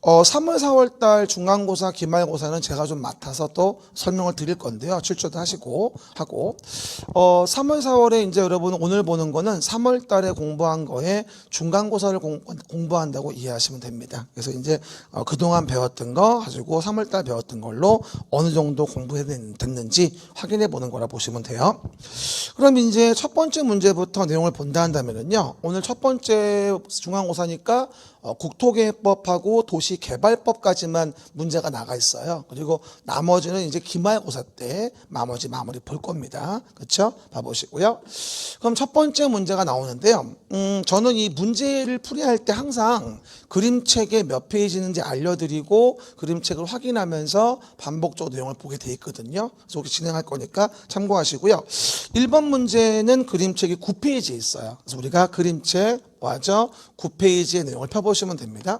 3월, 4월 달 중간고사, 기말고사는 제가 좀 맡아서 또 설명을 드릴 건데요. 출제도 하시고 하고 3월, 4월에 이제 여러분 오늘 보는 거는 3월 달에 공부한 거에 중간고사를 공부한다고 이해하시면 됩니다. 그래서 이제 그동안 배웠던 거 가지고 3월 달 배웠던 걸로 어느 정도 공부했는지 확인해 보는 거라 보시면 돼요. 그럼 이제 첫 번째 문제부터 내용을 본다 한다면요. 오늘 첫 번째 중간고사니까 국토계획법하고 도시개발법까지만 문제가 나가 있어요. 그리고 나머지는 이제 기말고사 때 마무리 볼 겁니다. 그렇죠? 봐보시고요. 그럼 첫 번째 문제가 나오는데요. 저는 이 문제를 풀이할 때 항상 그림책에 몇 페이지 있는지 알려드리고 그림책을 확인하면서 반복적으로 내용을 보게 돼 있거든요. 그래서 이렇게 진행할 거니까 참고하시고요. 1번 문제는 그림책이 9페이지 있어요. 그래서 우리가 그림책 맞아 9페이지의 내용을 펴보시면 됩니다.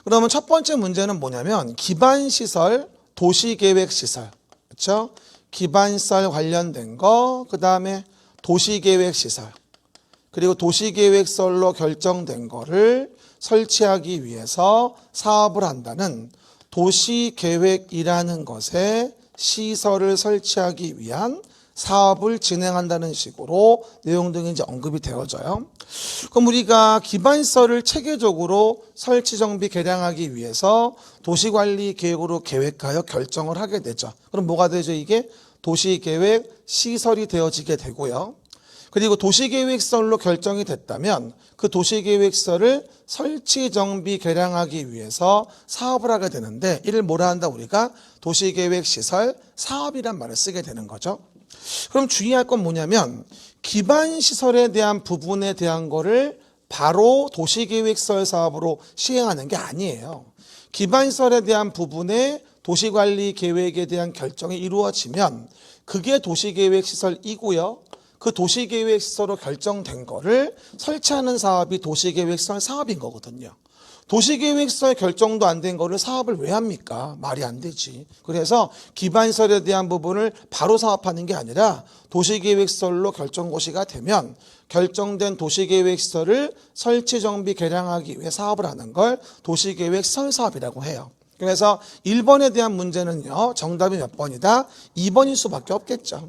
그러면 첫 번째 문제는 뭐냐면 기반시설, 도시계획시설, 그렇죠? 기반시설 관련된 거, 그 다음에 도시계획시설, 그리고 도시계획설로 결정된 거를 설치하기 위해서 사업을 한다는 도시계획이라는 것에 시설을 설치하기 위한 사업을 진행한다는 식으로 내용 등이 이제 언급이 되어져요. 그럼 우리가 기반시설을 체계적으로 설치, 정비, 개량하기 위해서 도시관리 계획으로 계획하여 결정을 하게 되죠. 그럼 뭐가 되죠? 이게 도시계획 시설이 되어지게 되고요. 그리고 도시계획설로 결정이 됐다면 그 도시계획설을 설치, 정비, 개량하기 위해서 사업을 하게 되는데 이를 뭐라 한다? 우리가 도시계획시설 사업이란 말을 쓰게 되는 거죠. 그럼 주의할 건 뭐냐면 기반시설에 대한 부분에 대한 거를 바로 도시계획설 사업으로 시행하는 게 아니에요. 기반시설에 대한 부분에 도시관리 계획에 대한 결정이 이루어지면 그게 도시계획시설이고요. 그 도시계획시설로 결정된 거를 설치하는 사업이 도시계획시설 사업인 거거든요. 도시계획시설 결정도 안 된 거를 사업을 왜 합니까? 말이 안 되지. 그래서 기반시설에 대한 부분을 바로 사업하는 게 아니라 도시계획시설로 결정고시가 되면 결정된 도시계획시설을 설치, 정비, 개량하기 위해 사업을 하는 걸 도시계획시설 사업이라고 해요. 그래서 1번에 대한 문제는요. 정답이 몇 번이다? 2번일 수밖에 없겠죠.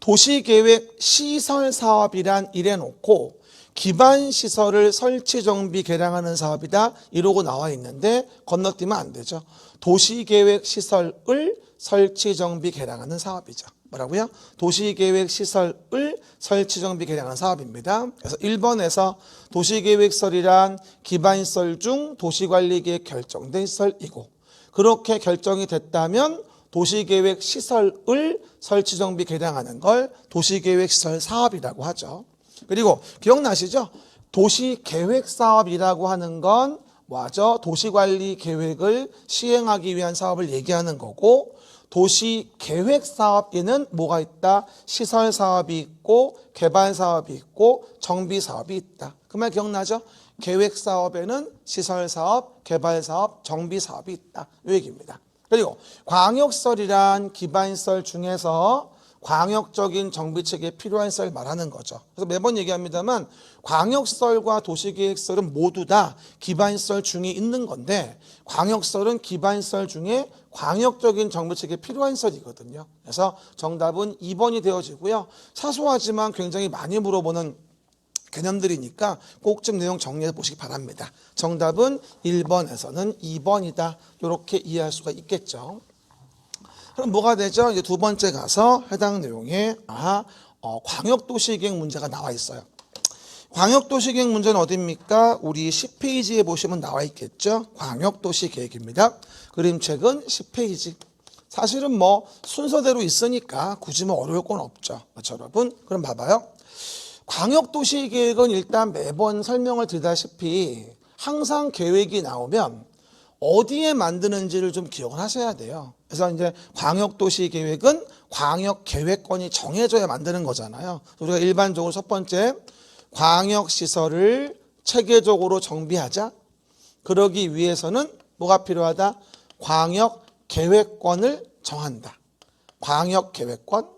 도시계획 시설 사업이란 이래놓고 기반시설을 설치, 정비, 개량하는 사업이다 이러고 나와 있는데 건너뛰면 안 되죠. 도시계획 시설을 설치, 정비, 개량하는 사업이죠. 뭐라고요? 도시계획 시설을 설치, 정비, 개량하는 사업입니다. 그래서 1번에서 도시계획시설이란 기반시설 중 도시관리계획 결정된 시설이고 그렇게 결정이 됐다면 도시계획 시설을 설치, 정비, 개량하는 걸 도시계획시설 사업이라고 하죠. 그리고 기억나시죠? 도시계획사업이라고 하는 건 뭐죠? 도시관리 계획을 시행하기 위한 사업을 얘기하는 거고 도시계획사업에는 뭐가 있다? 시설사업이 있고 개발사업이 있고 정비사업이 있다. 그 말 기억나죠? 계획사업에는 시설사업, 개발사업, 정비사업이 있다. 이 얘기입니다. 그리고 광역시설이란 기반시설 중에서 광역적인 정비체계에 필요한 시설을 말하는 거죠. 그래서 매번 얘기합니다만 광역시설과 도시계획시설은 모두 다 기반시설 중에 있는 건데 광역시설은 기반시설 중에 광역적인 정비체계에 필요한 시설이거든요. 그래서 정답은 2번이 되어지고요. 사소하지만 굉장히 많이 물어보는 개념들이니까 꼭 좀 내용 정리해 보시기 바랍니다. 정답은 1번에서는 2번이다. 이렇게 이해할 수가 있겠죠. 그럼 뭐가 되죠? 이제 두 번째 가서 해당 내용에 광역도시계획 문제가 나와 있어요. 광역도시계획 문제는 어디입니까? 우리 10페이지에 보시면 나와 있겠죠? 광역도시계획입니다. 그림책은 10페이지. 사실은 뭐 순서대로 있으니까 굳이 뭐 어려울 건 없죠. 그렇죠, 여러분? 그럼 봐봐요. 광역도시계획은 일단 매번 설명을 드리다시피 항상 계획이 나오면 어디에 만드는지를 좀 기억을 하셔야 돼요. 그래서 이제 광역도시계획은 광역계획권이 정해져야 만드는 거잖아요. 우리가 일반적으로 첫 번째 광역시설을 체계적으로 정비하자. 그러기 위해서는 뭐가 필요하다? 광역계획권을 정한다. 광역계획권.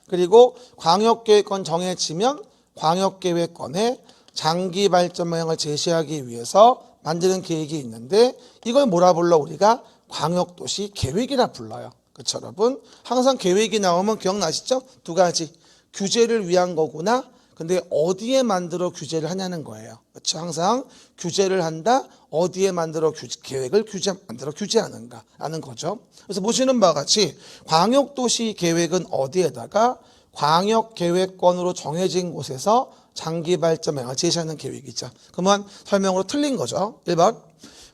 그리고 광역계획권 정해지면 광역계획권에 장기발전 방향을 제시하기 위해서 만드는 계획이 있는데 이걸 뭐라 불러? 우리가 광역도시 계획이라 불러요. 그렇죠, 여러분? 항상 계획이 나오면 기억나시죠? 두 가지. 규제를 위한 거구나. 근데 어디에 만들어 규제를 하냐는 거예요. 그렇죠? 항상 규제를 한다. 어디에 만들어 계획을 만들어 규제하는가 하는 거죠. 그래서 보시는 바와 같이 광역도시 계획은 어디에다가 광역계획권으로 정해진 곳에서 장기 발전 방향을 제시하는 계획이죠. 그러면 설명으로 틀린 거죠. 1번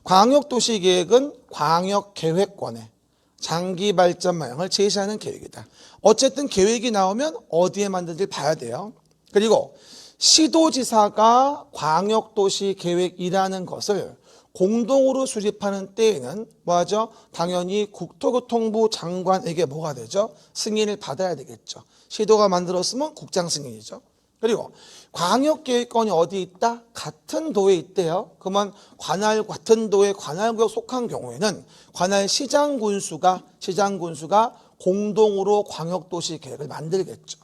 광역도시 계획은 광역계획권에 장기 발전 방향을 제시하는 계획이다. 어쨌든 계획이 나오면 어디에 만든지 봐야 돼요. 그리고 시도지사가 광역도시 계획이라는 것을 공동으로 수립하는 때에는 뭐하죠? 당연히 국토교통부 장관에게 뭐가 되죠? 승인을 받아야 되겠죠. 시도가 만들었으면 국장 승인이죠. 그리고 광역계획권이 어디 있다? 같은 도에 있대요. 그러면 같은 도에 관할구역 속한 경우에는 관할 시장군수가 공동으로 광역도시 계획을 만들겠죠.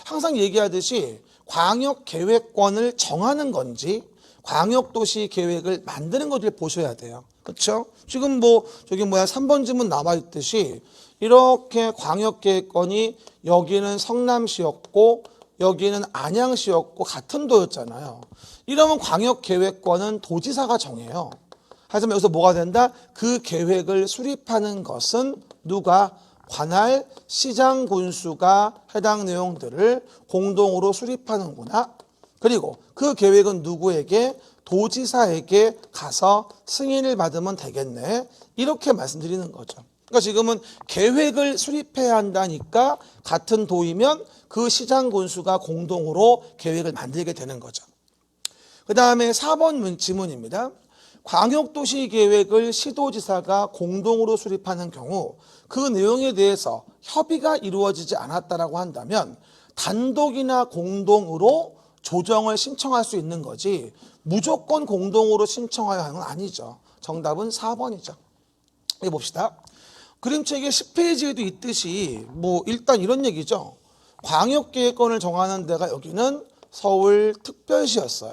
항상 얘기하듯이 광역계획권을 정하는 건지 광역도시 계획을 만드는 것을 보셔야 돼요. 그렇죠? 지금 저기 3번 지문 나와 있듯이 이렇게 광역계획권이 여기는 성남시였고 여기는 안양시였고 같은 도였잖아요. 이러면 광역계획권은 도지사가 정해요. 하지만 여기서 뭐가 된다? 그 계획을 수립하는 것은 누가? 관할 시장군수가 해당 내용들을 공동으로 수립하는구나. 그리고 그 계획은 누구에게? 도지사에게 가서 승인을 받으면 되겠네. 이렇게 말씀드리는 거죠. 그러니까 지금은 계획을 수립해야 한다니까 같은 도이면 그 시장군수가 공동으로 계획을 만들게 되는 거죠. 그 다음에 4번 지문입니다. 광역도시 계획을 시도지사가 공동으로 수립하는 경우 그 내용에 대해서 협의가 이루어지지 않았다라고 한다면 단독이나 공동으로 조정을 신청할 수 있는 거지 무조건 공동으로 신청하여 하는 건 아니죠. 정답은 4번이죠. 이거 봅시다. 그림책의 10페이지에도 있듯이 일단 이런 얘기죠. 광역계획권을 정하는 데가 여기는 서울특별시였어요.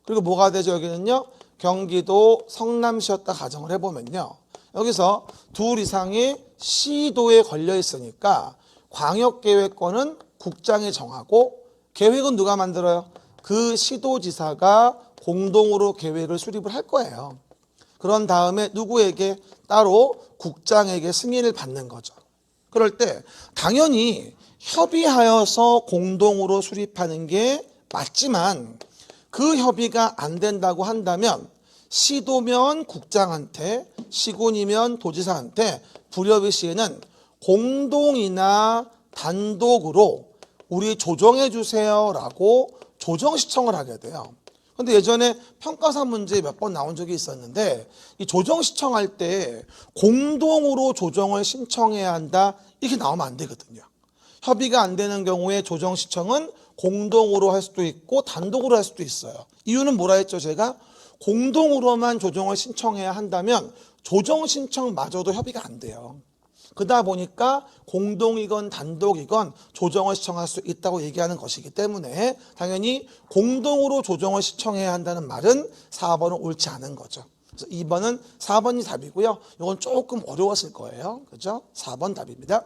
그리고 뭐가 되죠? 여기는요. 경기도 성남시였다 가정을 해보면요. 여기서 둘 이상의 시도에 걸려 있으니까 광역계획권은 국장이 정하고 계획은 누가 만들어요? 그 시도지사가 공동으로 계획을 수립을 할 거예요. 그런 다음에 누구에게? 따로 국장에게 승인을 받는 거죠. 그럴 때 당연히 협의하여서 공동으로 수립하는 게 맞지만 그 협의가 안 된다고 한다면 시도면 국장한테, 시군이면 도지사한테 불협의 시에는 공동이나 단독으로 우리 조정해 주세요라고 조정 시청을 하게 돼요. 근데 예전에 평가사 문제 몇 번 나온 적이 있었는데 이 조정 신청할 때 공동으로 조정을 신청해야 한다 이렇게 나오면 안 되거든요. 협의가 안 되는 경우에 조정 신청은 공동으로 할 수도 있고 단독으로 할 수도 있어요. 이유는 뭐라 했죠? 제가 공동으로만 조정을 신청해야 한다면 조정 신청마저도 협의가 안 돼요. 그러다 보니까 공동이건 단독이건 조정을 신청할 수 있다고 얘기하는 것이기 때문에 당연히 공동으로 조정을 신청해야 한다는 말은 4번은 옳지 않은 거죠. 그래서 2번은 4번이 답이고요. 이건 조금 어려웠을 거예요. 그죠? 4번 답입니다.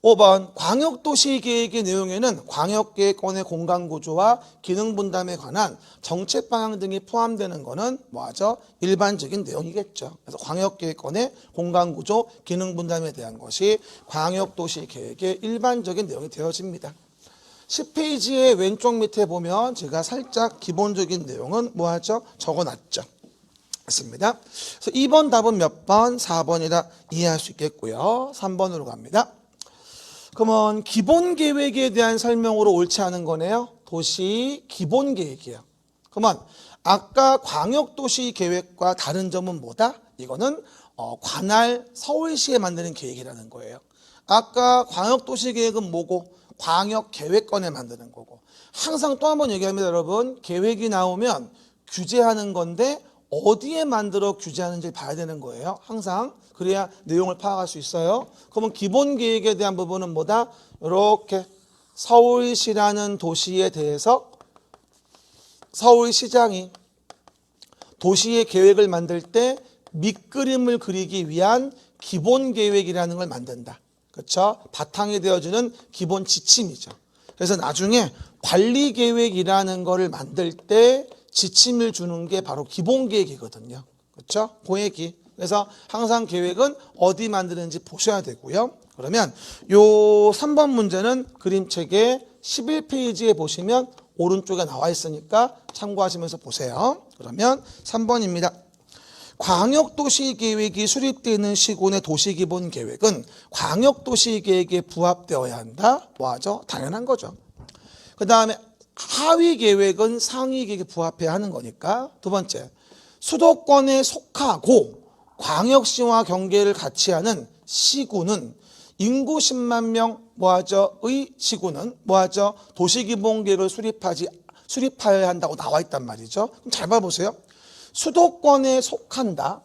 5번 광역도시 계획의 내용에는 광역계획권의 공간구조와 기능분담에 관한 정책 방향 등이 포함되는 것은 뭐하죠? 일반적인 내용이겠죠. 그래서 광역계획권의 공간구조, 기능분담에 대한 것이 광역도시 계획의 일반적인 내용이 되어집니다. 10페이지의 왼쪽 밑에 보면 제가 살짝 기본적인 내용은 뭐하죠? 적어놨죠. 맞습니다. 그래서 2번 답은 몇 번? 4번이라 이해할 수 있겠고요. 3번으로 갑니다. 그러면 기본계획에 대한 설명으로 옳지 않은 거네요. 도시 기본계획이에요. 그러면 아까 광역도시계획과 다른 점은 뭐다? 이거는 관할 서울시에 만드는 계획이라는 거예요. 아까 광역도시계획은 뭐고? 광역계획권에 만드는 거고. 항상 또 한 번 얘기합니다, 여러분. 계획이 나오면 규제하는 건데 어디에 만들어 규제하는지 봐야 되는 거예요. 항상. 그래야 내용을 파악할 수 있어요. 그러면 기본 계획에 대한 부분은 뭐다? 이렇게 서울시라는 도시에 대해서 서울시장이 도시의 계획을 만들 때 밑그림을 그리기 위한 기본 계획이라는 걸 만든다. 그렇죠? 바탕이 되어주는 기본 지침이죠. 그래서 나중에 관리 계획이라는 거를 만들 때 지침을 주는 게 바로 기본 계획이거든요. 그렇죠? 그 얘기. 그래서 항상 계획은 어디 만드는지 보셔야 되고요. 그러면 요 3번 문제는 그림책의 11페이지에 보시면 오른쪽에 나와 있으니까 참고하시면서 보세요. 그러면 3번입니다. 광역도시계획이 수립되는 시군의 도시기본계획은 광역도시계획에 부합되어야 한다. 뭐하죠? 당연한 거죠. 그 다음에 하위계획은 상위계획에 부합해야 하는 거니까. 두 번째, 수도권에 속하고 광역시와 경계를 같이 하는 시군은 인구 10만 명 뭐하죠? 의 시군은 뭐하죠? 도시기본계획을 수립하여야 한다고 나와 있단 말이죠. 그럼 잘 봐보세요. 수도권에 속한다.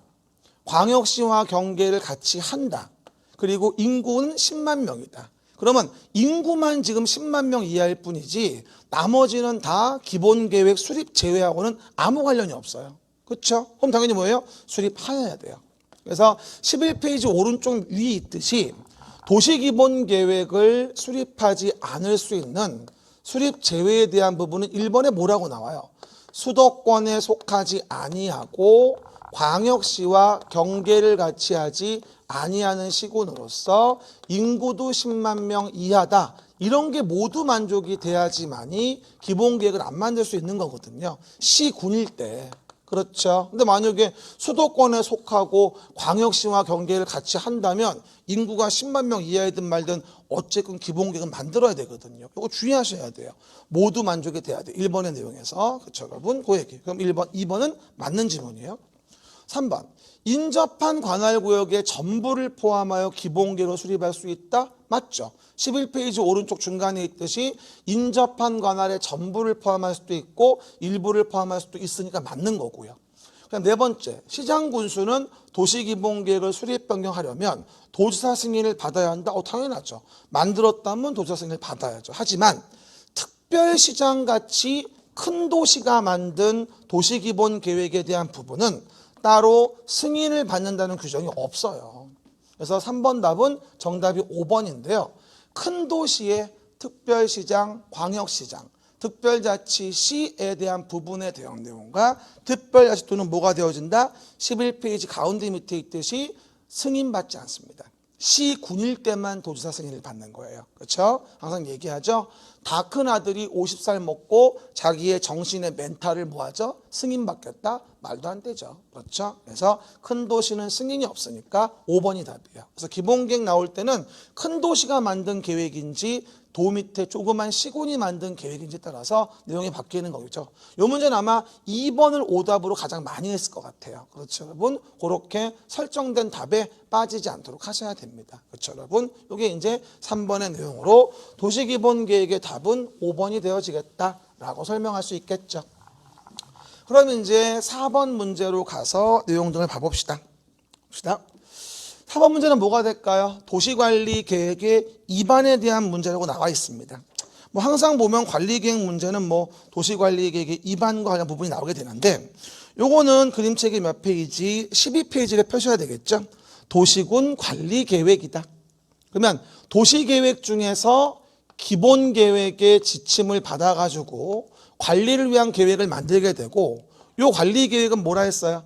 광역시와 경계를 같이 한다. 그리고 인구는 10만 명이다. 그러면 인구만 지금 10만 명 이하일 뿐이지 나머지는 다 기본계획 수립 제외하고는 아무 관련이 없어요. 그렇죠? 그럼 당연히 뭐예요? 수립하여야 돼요. 그래서 11페이지 오른쪽 위에 있듯이 도시기본계획을 수립하지 않을 수 있는 수립 제외에 대한 부분은 1번에 뭐라고 나와요? 수도권에 속하지 아니하고 광역시와 경계를 같이 하지 아니하는 시군으로서 인구도 10만 명 이하다. 이런 게 모두 만족이 돼야지만이 기본계획을 안 만들 수 있는 거거든요. 시군일 때. 그렇죠. 근데 만약에 수도권에 속하고 광역시와 경계를 같이 한다면 인구가 10만 명 이하이든 말든 어쨌든 기본계획은 만들어야 되거든요. 이거 주의하셔야 돼요. 모두 만족이 돼야 돼요. 1번의 내용에서. 그렇죠, 여러분? 그 얘기. 그럼 1번, 2번은 맞는 지문이에요. 3번. 인접한 관할구역의 전부를 포함하여 기본계획을 수립할 수 있다? 맞죠. 11페이지 오른쪽 중간에 있듯이 인접한 관할의 전부를 포함할 수도 있고 일부를 포함할 수도 있으니까 맞는 거고요. 그다음 네 번째, 시장군수는 도시기본계획을 수립 변경하려면 도지사 승인을 받아야 한다? 당연하죠. 만들었다면 도지사 승인을 받아야죠. 하지만 특별시장같이 큰 도시가 만든 도시기본계획에 대한 부분은 따로 승인을 받는다는 규정이 없어요. 그래서 3번 답은 정답이 5번인데요. 큰 도시의 특별시장, 광역시장, 특별자치시에 대한 부분에 대한 내용과 특별자치도는 뭐가 되어진다? 11페이지 가운데 밑에 있듯이 승인받지 않습니다. 시군일 때만 도지사 승인을 받는 거예요. 그렇죠? 항상 얘기하죠. 다 큰 아들이 50살 먹고 자기의 정신의 멘탈을 뭐하죠? 승인받겠다? 말도 안 되죠. 그렇죠? 그래서 큰 도시는 승인이 없으니까 5번이 답이에요. 그래서 기본계획 나올 때는 큰 도시가 만든 계획인지 도 밑에 조그만 시군이 만든 계획인지에 따라서 내용이 바뀌는 거겠죠. 이 문제는 아마 2번을 오답으로 가장 많이 했을 것 같아요. 그렇죠, 여러분? 그렇게 설정된 답에 빠지지 않도록 하셔야 됩니다. 그렇죠, 여러분? 이게 이제 3번의 내용으로 도시기본계획의 답은 5번이 되어지겠다라고 설명할 수 있겠죠. 그러면 이제 4번 문제로 가서 내용 등을 봐봅시다. 4번 문제는 뭐가 될까요? 도시관리계획의 입안에 대한 문제라고 나와 있습니다. 뭐 항상 보면 관리계획 문제는 뭐 도시관리계획의 입안과 관련 부분이 나오게 되는데 요거는 그림책의 몇 페이지? 12페이지를 펴셔야 되겠죠? 도시군 관리계획이다. 그러면 도시계획 중에서 기본계획의 지침을 받아가지고 관리를 위한 계획을 만들게 되고 요 관리계획은 뭐라 했어요?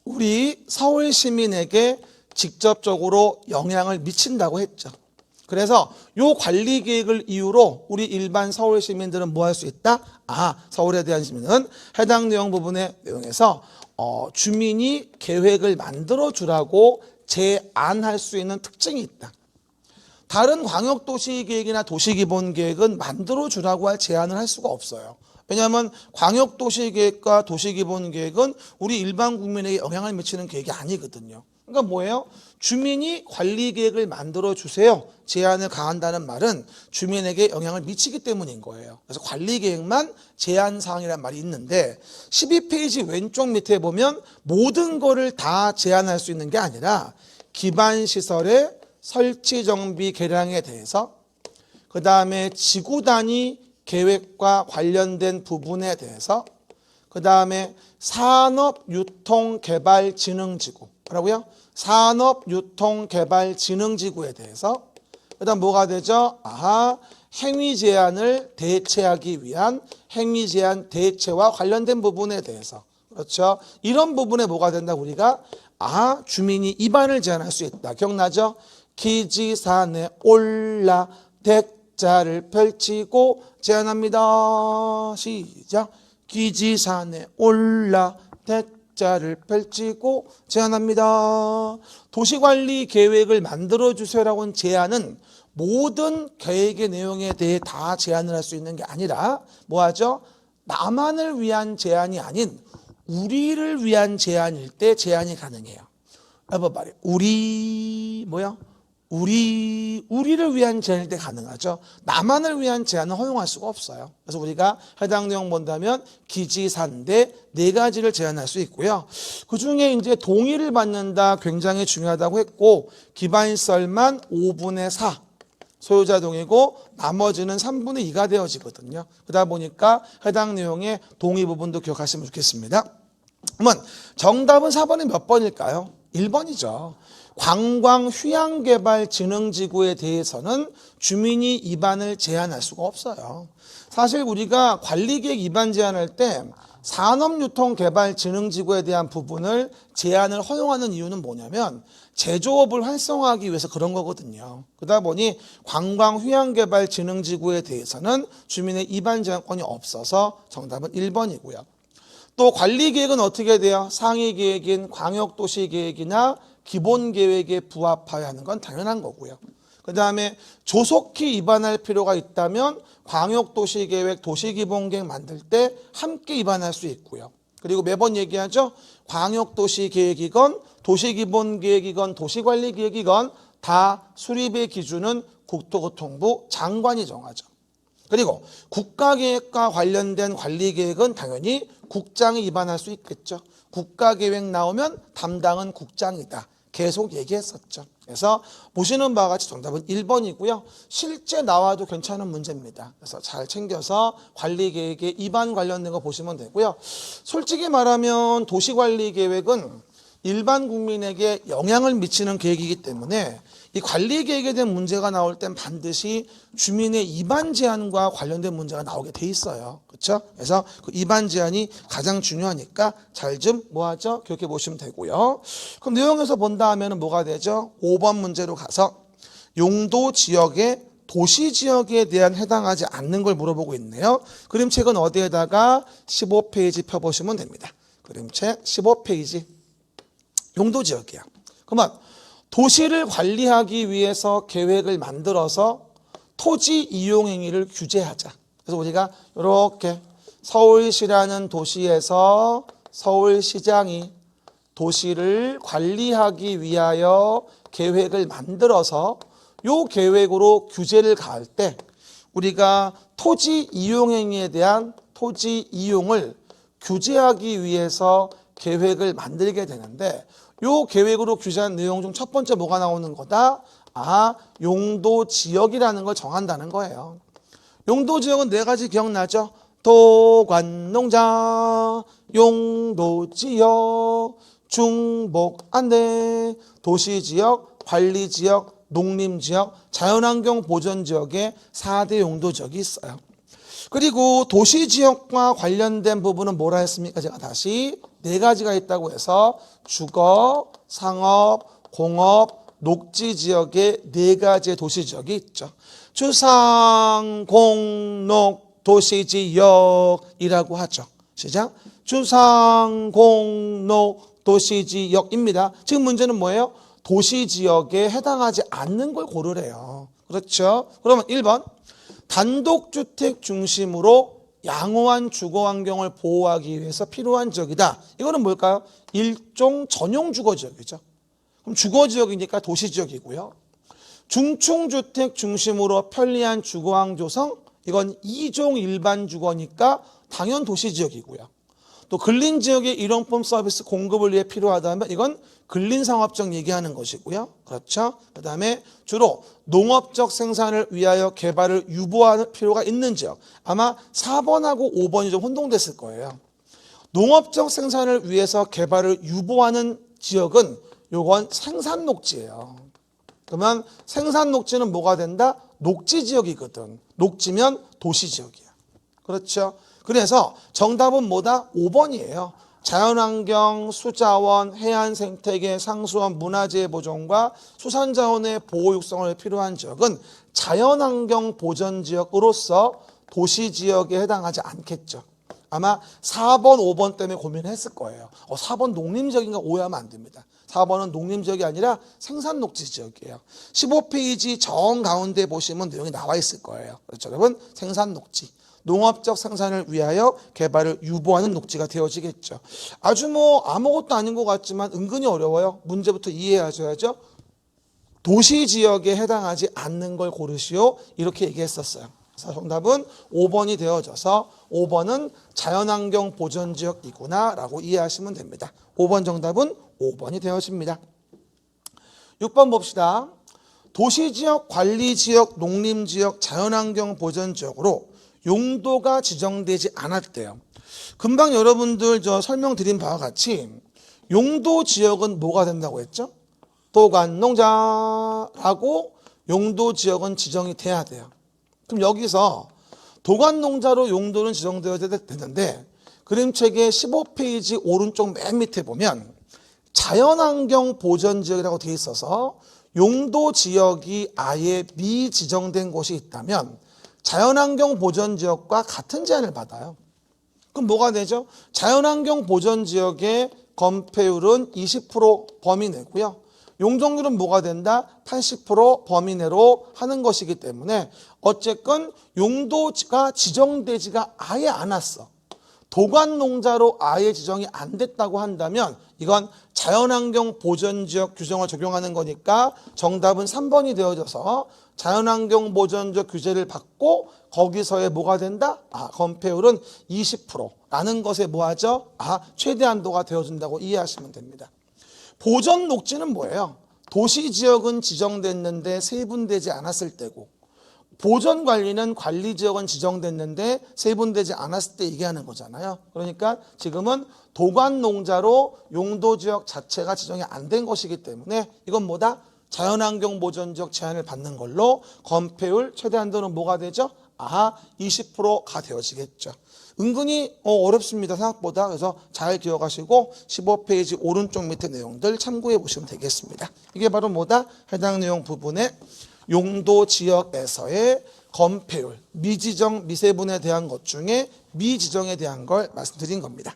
우리 서울 시민에게 직접적으로 영향을 미친다고 했죠. 그래서 요 관리 계획을 이유로 우리 일반 서울 시민들은 뭐 할 수 있다? 서울에 대한 시민은 해당 내용 부분의 내용에서 주민이 계획을 만들어 주라고 제안할 수 있는 특징이 있다. 다른 광역도시계획이나 도시기본계획은 만들어 주라고 할 제안을 할 수가 없어요. 왜냐하면 광역도시계획과 도시기본계획은 우리 일반 국민에게 영향을 미치는 계획이 아니거든요. 그러니까 뭐예요? 주민이 관리계획을 만들어 주세요. 제한을 가한다는 말은 주민에게 영향을 미치기 때문인 거예요. 그래서 관리계획만 제한사항이란 말이 있는데 12페이지 왼쪽 밑에 보면 모든 거를 다 제한할 수 있는 게 아니라 기반시설의 설치, 정비, 개량에 대해서 그 다음에 지구 단위 계획과 관련된 부분에 대해서 그 다음에 산업유통개발진흥지구. 뭐라고요? 산업유통개발진흥지구에 대해서. 그다음 뭐가 되죠? 행위 제한을 대체하기 위한 행위 제한 대체와 관련된 부분에 대해서. 그렇죠? 이런 부분에 뭐가 된다? 우리가 주민이 입안을 제한할 수 있다. 기억나죠? 기지산에 올라 대자를 펼치고 제한합니다. 시작. 기지산에 올라 대자를 펼치고 제한합니다. 도시관리 계획을 만들어주세요라고 는 제안은 모든 계획의 내용에 대해 다 제안을 할 수 있는 게 아니라 뭐하죠? 나만을 위한 제안이 아닌 우리를 위한 제안일 때 제안이 가능해요. everybody. 우리를 위한 제안일 때 가능하죠. 나만을 위한 제안은 허용할 수가 없어요. 그래서 우리가 해당 내용 본다면 기지산대 4가지를 제안할 수 있고요. 그 중에 이제 동의를 받는다 굉장히 중요하다고 했고, 기반시설만 5분의 4. 소유자 동의고 나머지는 3분의 2가 되어지거든요. 그러다 보니까 해당 내용의 동의 부분도 기억하시면 좋겠습니다. 그러면 정답은 4번이 몇 번일까요? 1번이죠. 관광휴양개발진흥지구에 대해서는 주민이 입안을 제한할 수가 없어요. 사실 우리가 관리계획 입안 제한할 때 산업유통개발진흥지구에 대한 부분을 제한을 허용하는 이유는 뭐냐면 제조업을 활성화하기 위해서 그런 거거든요. 그러다 보니 관광휴양개발진흥지구에 대해서는 주민의 입안 제한권이 없어서 정답은 1번이고요. 또 관리계획은 어떻게 돼요? 상위계획인 광역도시계획이나 기본계획에 부합하여야 하는 건 당연한 거고요. 그 다음에 조속히 입안할 필요가 있다면 광역도시계획, 도시기본계획 만들 때 함께 입안할 수 있고요. 그리고 매번 얘기하죠. 광역도시계획이건 도시기본계획이건 도시관리계획이건 다 수립의 기준은 국토교통부 장관이 정하죠. 그리고 국가계획과 관련된 관리계획은 당연히 국장이 입안할 수 있겠죠. 국가계획 나오면 담당은 국장이다. 계속 얘기했었죠. 그래서 보시는 바와 같이 정답은 1번이고요. 실제 나와도 괜찮은 문제입니다. 그래서 잘 챙겨서 관리계획에 입안 관련된 거 보시면 되고요. 솔직히 말하면 도시관리계획은 일반 국민에게 영향을 미치는 계획이기 때문에 이 관리계획에 대한 문제가 나올 땐 반드시 주민의 입안 제한과 관련된 문제가 나오게 돼 있어요. 그렇죠? 그래서 그 입안 제한이 가장 중요하니까 잘 좀 뭐하죠? 기억해 보시면 되고요. 그럼 내용에서 본다 하면은 뭐가 되죠? 5번 문제로 가서 용도 지역에 도시 지역에 대한 해당하지 않는 걸 물어보고 있네요. 그림책은 어디에다가 15페이지 펴보시면 됩니다. 그림책 15페이지. 용도 지역이야. 그러면 도시를 관리하기 위해서 계획을 만들어서 토지 이용 행위를 규제하자. 그래서 우리가 이렇게 서울시라는 도시에서 서울시장이 도시를 관리하기 위하여 계획을 만들어서 이 계획으로 규제를 가할 때 우리가 토지 이용 행위에 대한 토지 이용을 규제하기 위해서 계획을 만들게 되는데 이 계획으로 규제한 내용 중 첫 번째 뭐가 나오는 거다? 용도 지역이라는 걸 정한다는 거예요. 용도 지역은 4가지 기억나죠? 도관농장, 용도 지역, 중복 안내, 도시 지역, 관리 지역, 농림 지역, 자연환경 보전 지역에 4대 용도 지역이 있어요. 그리고 도시 지역과 관련된 부분은 뭐라 했습니까? 제가 다시 4가지가 있다고 해서 주거, 상업, 공업, 녹지 지역에 4가지의 도시 지역이 있죠. 주상, 공, 녹, 도시 지역이라고 하죠. 시작. 주상, 공, 녹, 도시 지역입니다. 지금 문제는 뭐예요? 도시 지역에 해당하지 않는 걸 고르래요. 그렇죠? 그러면 1번. 단독주택 중심으로 양호한 주거 환경을 보호하기 위해서 필요한 지역이다. 이거는 뭘까요? 일종 전용 주거 지역이죠. 그럼 주거 지역이니까 도시 지역이고요. 중층주택 중심으로 편리한 주거환 조성, 이건 2종 일반 주거니까 당연 도시 지역이고요. 또 근린 지역의 일용품 서비스 공급을 위해 필요하다면 이건 근린상업적 얘기하는 것이고요. 그렇죠? 그 다음에 주로 농업적 생산을 위하여 개발을 유보할 필요가 있는 지역. 아마 4번하고 5번이 좀 혼동됐을 거예요. 농업적 생산을 위해서 개발을 유보하는 지역은 요건 생산 녹지예요. 그러면 생산 녹지는 뭐가 된다? 녹지 지역이거든. 녹지면 도시 지역이야. 그렇죠? 그래서 정답은 뭐다? 5번이에요. 자연환경, 수자원, 해안생태계, 상수원, 문화재의 보존과 수산자원의 보호 육성을 필요한 지역은 자연환경 보전지역으로서 도시지역에 해당하지 않겠죠. 아마 4번, 5번 때문에 고민했을 거예요. 4번 농림지역인가 오해하면 안 됩니다. 4번은 농림지역이 아니라 생산녹지지역이에요. 15페이지 정가운데 보시면 내용이 나와 있을 거예요. 그렇죠, 여러분? 생산녹지. 농업적 생산을 위하여 개발을 유보하는 녹지가 되어지겠죠. 아주 아무것도 아닌 것 같지만 은근히 어려워요. 문제부터 이해하셔야죠. 도시지역에 해당하지 않는 걸 고르시오. 이렇게 얘기했었어요. 그래서 정답은 5번이 되어져서 5번은 자연환경 보전지역이구나 라고 이해하시면 됩니다. 5번 정답은 5번이 되어집니다. 6번 봅시다. 도시지역, 관리지역, 농림지역, 자연환경 보전지역으로 용도가 지정되지 않았대요. 금방 여러분들 설명드린 바와 같이 용도 지역은 뭐가 된다고 했죠? 도간농자라고 용도 지역은 지정이 돼야 돼요. 그럼 여기서 도간농자로 용도는 지정되어야 되는데 그림책의 15페이지 오른쪽 맨 밑에 보면 자연환경 보전지역이라고 되어 있어서 용도 지역이 아예 미지정된 곳이 있다면 자연환경 보전지역과 같은 제한을 받아요. 그럼 뭐가 되죠? 자연환경 보전지역의 건폐율은 20% 범위 내고요. 용적률은 뭐가 된다? 80% 범위 내로 하는 것이기 때문에 어쨌건 용도가 지정되지가 아예 않았어. 도간농자로 아예 지정이 안 됐다고 한다면 이건 자연환경 보전지역 규정을 적용하는 거니까 정답은 3번이 되어져서 자연환경 보전지역 규제를 받고 거기서의 뭐가 된다? 건폐율은 20%라는 것에 뭐하죠? 최대 한도가 되어준다고 이해하시면 됩니다. 보전 녹지는 뭐예요? 도시지역은 지정됐는데 세분되지 않았을 때고 보전관리는 관리지역은 지정됐는데 세분되지 않았을 때 얘기하는 거잖아요. 그러니까 지금은 도간농자로 용도지역 자체가 지정이 안 된 것이기 때문에 이건 뭐다? 자연환경 보전지역 제한을 받는 걸로 건폐율 최대 한도는 뭐가 되죠? 20%가 되어지겠죠. 은근히 어렵습니다. 생각보다. 그래서 잘 기억하시고 15페이지 오른쪽 밑에 내용들 참고해 보시면 되겠습니다. 이게 바로 뭐다? 해당 내용 부분에 용도 지역에서의 건폐율, 미지정, 미세분에 대한 것 중에 미지정에 대한 걸 말씀드린 겁니다.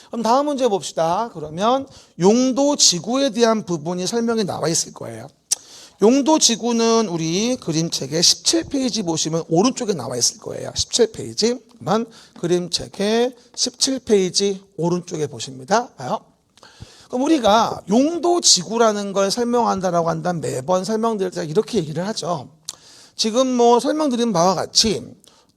그럼 다음 문제 봅시다. 그러면 용도 지구에 대한 부분이 설명이 나와 있을 거예요. 용도 지구는 우리 그림책의 17페이지 보시면 오른쪽에 나와 있을 거예요. 17페이지. 그러면 그림책의 17페이지 오른쪽에 보십니다. 그럼 우리가 용도 지구라는 걸 설명한다라고 한다면 매번 설명드릴 때 이렇게 얘기를 하죠. 지금 설명드린 바와 같이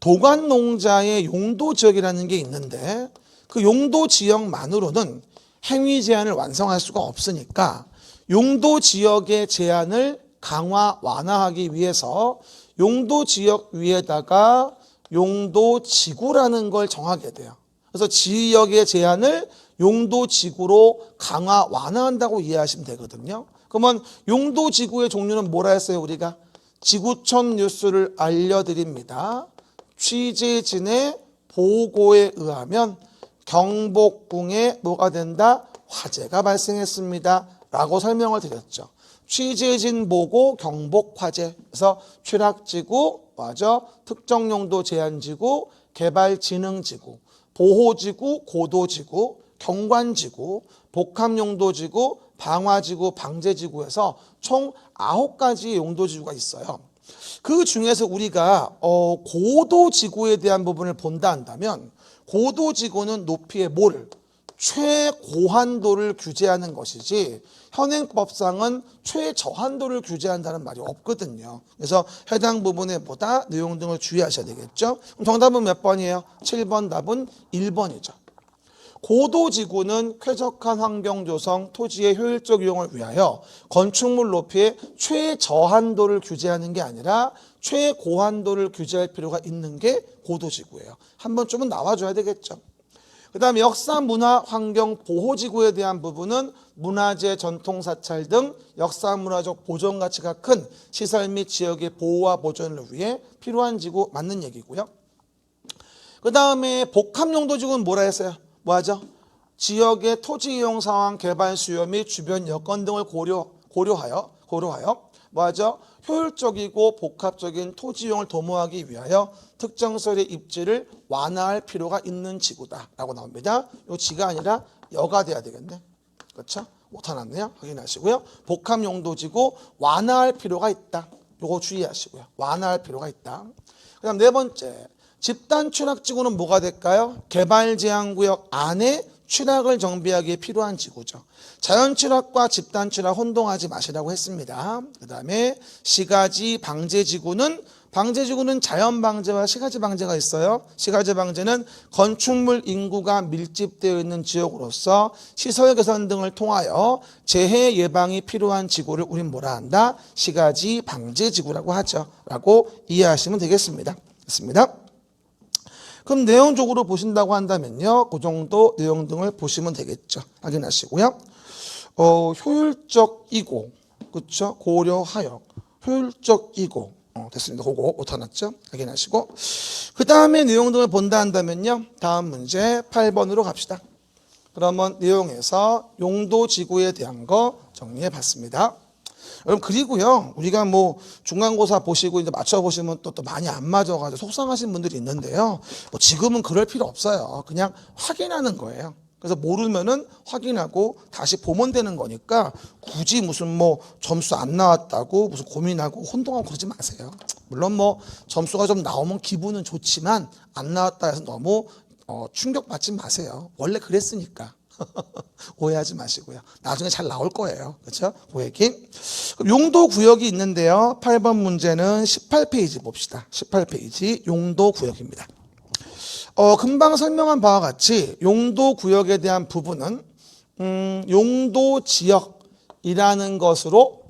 도간농자의 용도 지역이라는 게 있는데 그 용도 지역만으로는 행위 제한을 완성할 수가 없으니까 용도 지역의 제한을 강화, 완화하기 위해서 용도 지역 위에다가 용도 지구라는 걸 정하게 돼요. 그래서 지역의 제한을 용도 지구로 강화, 완화한다고 이해하시면 되거든요. 그러면 용도 지구의 종류는 뭐라 했어요, 우리가? 지구촌 뉴스를 알려드립니다. 취재진의 보고에 의하면 경복궁에 뭐가 된다? 화재가 발생했습니다. 라고 설명을 드렸죠. 취재진 보고 경복 화재. 그래서 취락지구, 특정 용도 제한지구, 개발진흥지구, 보호지구, 고도지구, 경관지구, 복합용도지구, 방화지구, 방제지구에서 총 9가지의 용도지구가 있어요. 그 중에서 우리가 고도지구에 대한 부분을 본다 한다면 고도지구는 높이의 뭐를? 최고한도를 규제하는 것이지 현행법상은 최저한도를 규제한다는 말이 없거든요. 그래서 해당 부분에 보다 내용 등을 주의하셔야 되겠죠. 그럼 정답은 몇 번이에요? 7번 답은 1번이죠. 고도지구는 쾌적한 환경 조성, 토지의 효율적 이용을 위하여 건축물 높이의 최저한도를 규제하는 게 아니라 최고한도를 규제할 필요가 있는 게 고도지구예요. 한 번쯤은 나와줘야 되겠죠. 그 다음에 역사, 문화, 환경, 보호지구에 대한 부분은 문화재, 전통사찰 등 역사 문화적 보존 가치가 큰 시설 및 지역의 보호와 보존을 위해 필요한 지구 맞는 얘기고요. 그 다음에 복합용도지구는 뭐라 했어요? 뭐하죠? 지역의 토지 이용 상황, 개발 수요 및 주변 여건 등을 고려하여 뭐하죠? 효율적이고 복합적인 토지 이용을 도모하기 위하여 특정 시설의 입지를 완화할 필요가 있는 지구다라고 나옵니다. 요 지가 아니라 여가 돼야 되겠네. 그렇죠? 오타 났네요. 확인하시고요. 복합용도지구 완화할 필요가 있다. 요거 주의하시고요. 완화할 필요가 있다. 그 다음 네 번째, 집단 취락지구는 뭐가 될까요? 개발 제한구역 안에 취락을 정비하기에 필요한 지구죠. 자연 취락과 집단 취락 혼동하지 마시라고 했습니다. 그 다음에 시가지 방제지구는 자연 방제와 시가지 방제가 있어요. 시가지 방제는 건축물 인구가 밀집되어 있는 지역으로서 시설 개선 등을 통하여 재해 예방이 필요한 지구를 우린 뭐라 한다? 시가지 방제지구라고 하죠. 라고 이해하시면 되겠습니다. 됐습니다. 그럼 내용적으로 보신다고 한다면요, 그 정도 내용 등을 보시면 되겠죠. 확인하시고요. 효율적이고, 그렇죠? 고려하여 효율적이고, 됐습니다. 그거 못하났죠? 확인하시고, 그 다음에 내용 등을 본다 한다면요, 다음 문제 8번으로 갑시다. 그러면 내용에서 용도지구에 대한 거 정리해 봤습니다. 여러분, 그리고요, 우리가 뭐 중간고사 보시고 이제 맞춰보시면 또 많이 안 맞아가지고 속상하신 분들이 있는데요. 뭐 지금은 그럴 필요 없어요. 그냥 확인하는 거예요. 그래서 모르면은 확인하고 다시 보면 되는 거니까 굳이 무슨 뭐 점수 안 나왔다고 무슨 고민하고 혼동하고 그러지 마세요. 물론 뭐 점수가 좀 나오면 기분은 좋지만 안 나왔다 해서 너무 충격받지 마세요. 원래 그랬으니까. 오해하지 마시고요. 나중에 잘 나올 거예요. 그렇죠? 그 얘기. 용도구역이 있는데요. 8번 문제는 18페이지 봅시다. 18페이지 용도구역입니다. 금방 설명한 바와 같이 용도구역에 대한 부분은 용도지역이라는 것으로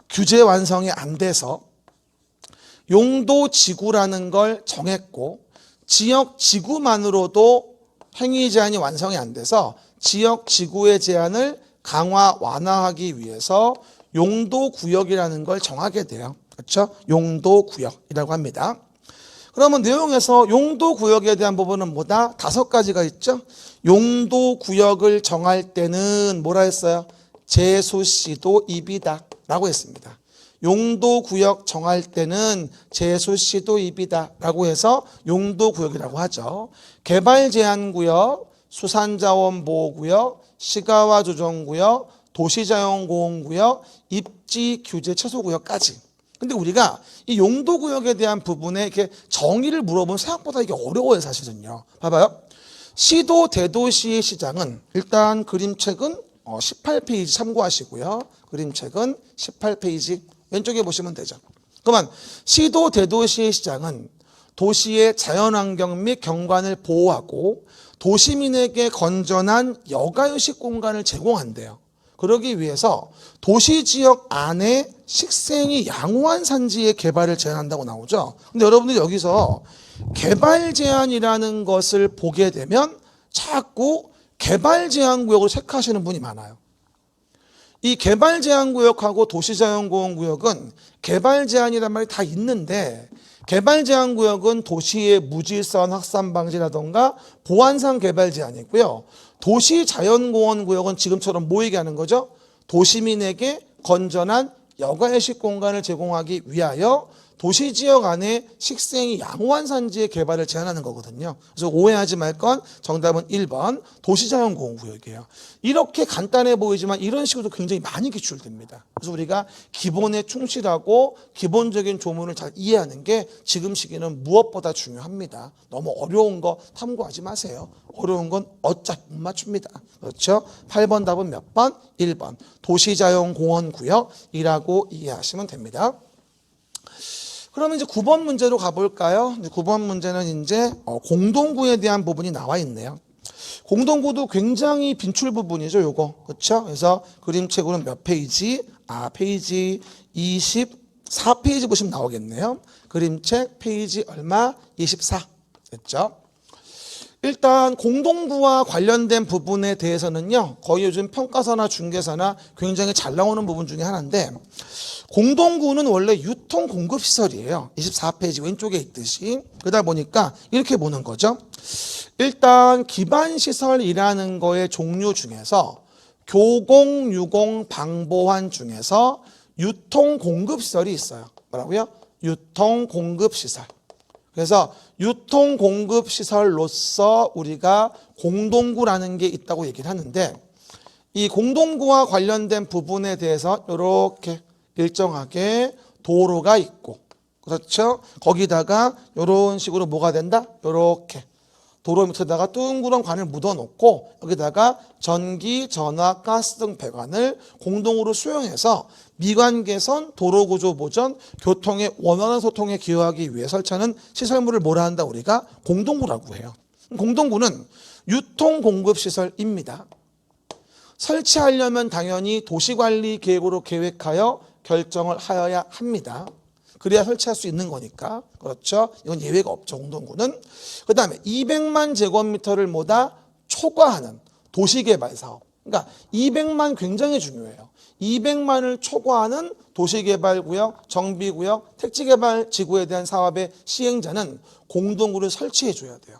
규제 완성이 안 돼서 용도지구라는 걸 정했고, 지역지구만으로도 행위 제한이 완성이 안 돼서 지역 지구의 제한을 강화 완화하기 위해서 용도구역이라는 걸 정하게 돼요. 그렇죠? 용도구역이라고 합니다. 그러면 내용에서 용도구역에 대한 부분은 뭐다? 5가지가 있죠. 용도구역을 정할 때는 뭐라 했어요? 제수시도 입이다 라고 했습니다. 용도구역 정할 때는 제수시도 입이다 라고 해서 용도구역이라고 하죠. 개발제한구역, 수산자원보호구역, 시가화조정구역, 도시자연공원구역, 입지규제 최소구역까지. 근데 우리가 이 용도구역에 대한 부분에 이렇게 정의를 물어보면 생각보다 이게 어려워요, 사실은요. 봐봐요. 시도 대도시의 시장은 일단 그림책은 18페이지 참고하시고요. 그림책은 18페이지 왼쪽에 보시면 되죠. 그러면 시도 대도시의 시장은 도시의 자연환경 및 경관을 보호하고 도시민에게 건전한 여가휴식 공간을 제공한대요. 그러기 위해서 도시지역 안에 식생이 양호한 산지의 개발을 제한한다고 나오죠. 근데 여러분들 여기서 개발 제한이라는 것을 보게 되면 자꾸 개발 제한 구역을 체크하시는 분이 많아요. 이 개발 제한 구역하고 도시자연공원 구역은 개발 제한이란 말이 다 있는데, 개발 제한 구역은 도시의 무질서한 확산 방지라던가 보안상 개발 제한이고요. 도시자연공원 구역은 지금처럼 뭐 얘기하는 거죠? 도시민에게 건전한 여가휴식 공간을 제공하기 위하여 도시지역 안에 식생이 양호한 산지의 개발을 제한하는 거거든요. 그래서 오해하지 말 건 정답은 1번 도시자연공원구역이에요. 이렇게 간단해 보이지만 이런 식으로 굉장히 많이 기출됩니다. 그래서 우리가 기본에 충실하고 기본적인 조문을 잘 이해하는 게 지금 시기는 무엇보다 중요합니다. 너무 어려운 거 탐구하지 마세요. 어려운 건 어차피 못 맞춥니다. 그렇죠? 8번 답은 몇 번? 1번 도시자연공원구역이라고 이해하시면 됩니다. 그러면 이제 9번 문제로 가볼까요? 9번 문제는 이제 공동구에 대한 부분이 나와 있네요. 공동구도 굉장히 빈출 부분이죠, 요거. 그렇죠? 그래서 그림책으로는 몇 페이지? 페이지 24페이지 보시면 나오겠네요. 그림책 페이지 얼마? 24. 됐죠? 일단 공동구와 관련된 부분에 대해서는요, 거의 요즘 평가서나 중개사나 굉장히 잘 나오는 부분 중에 하나인데, 공동구는 원래 유통 공급 시설이에요. 24페이지 왼쪽에 있듯이. 그러다 보니까 이렇게 보는 거죠. 일단 기반 시설이라는 거의 종류 중에서 교공, 유공, 방보환 중에서 유통 공급 시설이 있어요. 뭐라고요? 유통 공급 시설. 그래서 유통 공급 시설로서 우리가 공동구라는 게 있다고 얘기를 하는데, 이 공동구와 관련된 부분에 대해서 이렇게 일정하게 도로가 있고, 그렇죠? 거기다가 이런 식으로 뭐가 된다? 이렇게 도로 밑에다가 둥그런 관을 묻어놓고 여기다가 전기, 전화, 가스 등 배관을 공동으로 수용해서 미관 개선, 도로 구조 보전, 교통의 원활한 소통에 기여하기 위해 설치하는 시설물을 뭐라 한다? 우리가 공동구라고 해요. 공동구는 유통 공급 시설입니다. 설치하려면 당연히 도시관리 계획으로 계획하여 결정을 하여야 합니다. 그래야 설치할 수 있는 거니까. 그렇죠? 이건 예외가 없죠, 공동구는. 그 다음에 200만 제곱미터를 뭐다? 초과하는 도시개발 사업. 그러니까 200만 굉장히 중요해요. 200만을 초과하는 도시개발구역, 정비구역, 택지개발지구에 대한 사업의 시행자는 공동구를 설치해 줘야 돼요.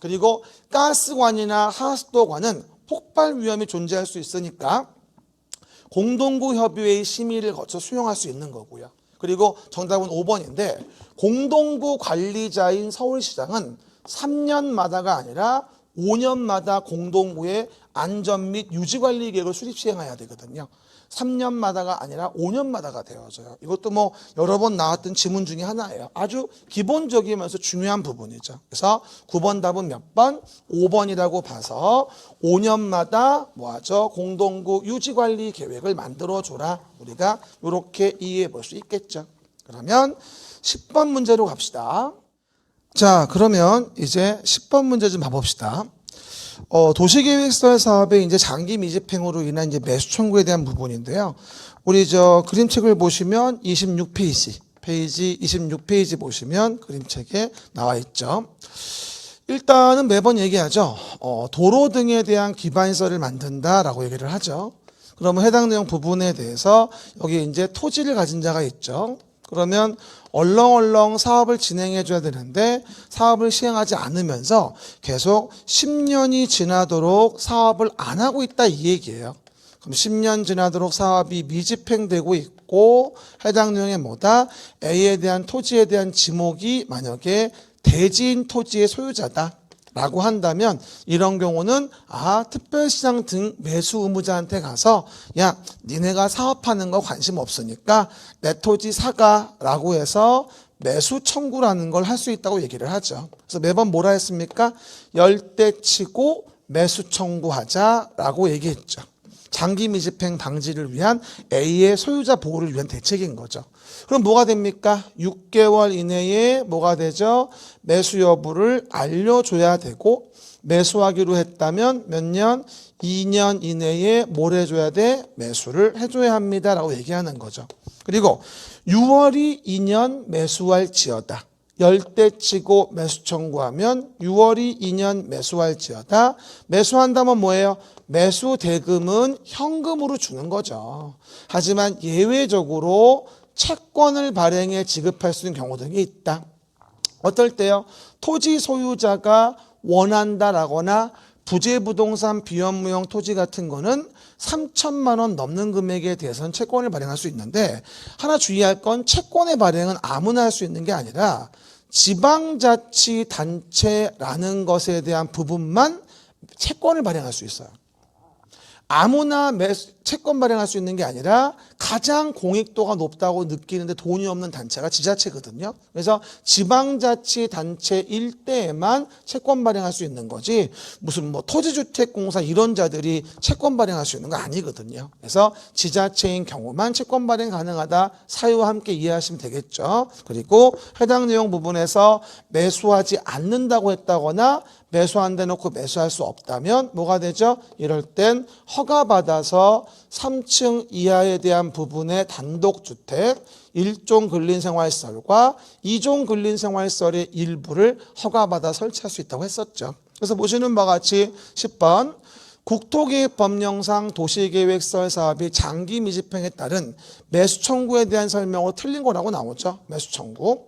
그리고 가스관이나 하수도관은 폭발 위험이 존재할 수 있으니까 공동구 협의회의 심의를 거쳐 수용할 수 있는 거고요. 그리고 정답은 5번인데, 공동구 관리자인 서울시장은 3년마다가 아니라 5년마다 공동구의 안전 및 유지관리 계획을 수립 시행해야 되거든요. 3년마다가 아니라 5년마다가 되어져요. 이것도 뭐 여러 번 나왔던 지문 중에 하나예요. 아주 기본적이면서 중요한 부분이죠. 그래서 9번 답은 몇 번? 5번이라고 봐서 5년마다 뭐하죠? 공동구 유지관리 계획을 만들어줘라. 우리가 이렇게 이해해 볼 수 있겠죠. 그러면 10번 문제로 갑시다. 자, 그러면 이제 10번 문제 좀 봐봅시다. 도시계획시설 사업의 이제 장기 미집행으로 인한 이제 매수 청구에 대한 부분인데요. 우리 그림책을 보시면 26페이지, 페이지 26페이지 보시면 그림책에 나와 있죠. 일단은 매번 얘기하죠. 도로 등에 대한 기반시설을 만든다라고 얘기를 하죠. 그러면 해당 내용 부분에 대해서 여기 이제 토지를 가진 자가 있죠. 그러면 얼렁얼렁 사업을 진행해 줘야 되는데 사업을 시행하지 않으면서 계속 10년이 지나도록 사업을 안 하고 있다, 이 얘기예요. 그럼 10년 지나도록 사업이 미집행되고 있고 해당 내용에 뭐다? A에 대한 토지에 대한 지목이 만약에 대지인 토지의 소유자다 라고 한다면 이런 경우는 특별시장 등 매수 의무자한테 가서 야, 니네가 사업하는 거 관심 없으니까 내 토지 사가 라고 해서 매수 청구라는 걸 할 수 있다고 얘기를 하죠. 그래서 매번 뭐라 했습니까? 열대치고 매수 청구하자라고 얘기했죠. 장기 미집행 방지를 위한 A의 소유자 보호를 위한 대책인 거죠. 그럼 뭐가 됩니까? 6개월 이내에 뭐가 되죠? 매수 여부를 알려줘야 되고, 매수하기로 했다면 몇 년? 2년 이내에 뭘 해줘야 돼? 매수를 해줘야 합니다 라고 얘기하는 거죠. 그리고 6월이 2년 매수할 지어다. 열대치고 매수 청구하면 6월이 2년 매수할 지어다. 매수한다면 뭐예요? 매수 대금은 현금으로 주는 거죠. 하지만 예외적으로 채권을 발행해 지급할 수 있는 경우 등이 있다. 어떨 때요? 토지 소유자가 원한다라거나 부재부동산 비현무용 토지 같은 거는 3천만 원 넘는 금액에 대해서는 채권을 발행할 수 있는데, 하나 주의할 건 채권의 발행은 아무나 할 수 있는 게 아니라 지방자치단체라는 것에 대한 부분만 채권을 발행할 수 있어요. 아무나 채권 발행할 수 있는 게 아니라 가장 공익도가 높다고 느끼는데 돈이 없는 단체가 지자체거든요. 그래서 지방자치단체일 때에만 채권 발행할 수 있는 거지, 무슨 토지주택공사 이런 자들이 채권 발행할 수 있는 거 아니거든요. 그래서 지자체인 경우만 채권 발행 가능하다, 사유와 함께 이해하시면 되겠죠. 그리고 해당 내용 부분에서 매수하지 않는다고 했다거나 매수한다 놓고 매수할 수 없다면 뭐가 되죠? 이럴 땐 허가받아서 3층 이하에 대한 부분의 단독주택 1종 근린생활시설과 2종 근린생활시설의 일부를 허가받아 설치할 수 있다고 했었죠. 그래서 보시는 바와 같이 10번 국토계획법령상 도시계획설 사업이 장기 미집행에 따른 매수 청구에 대한 설명으로 틀린 거라고 나오죠. 매수 청구.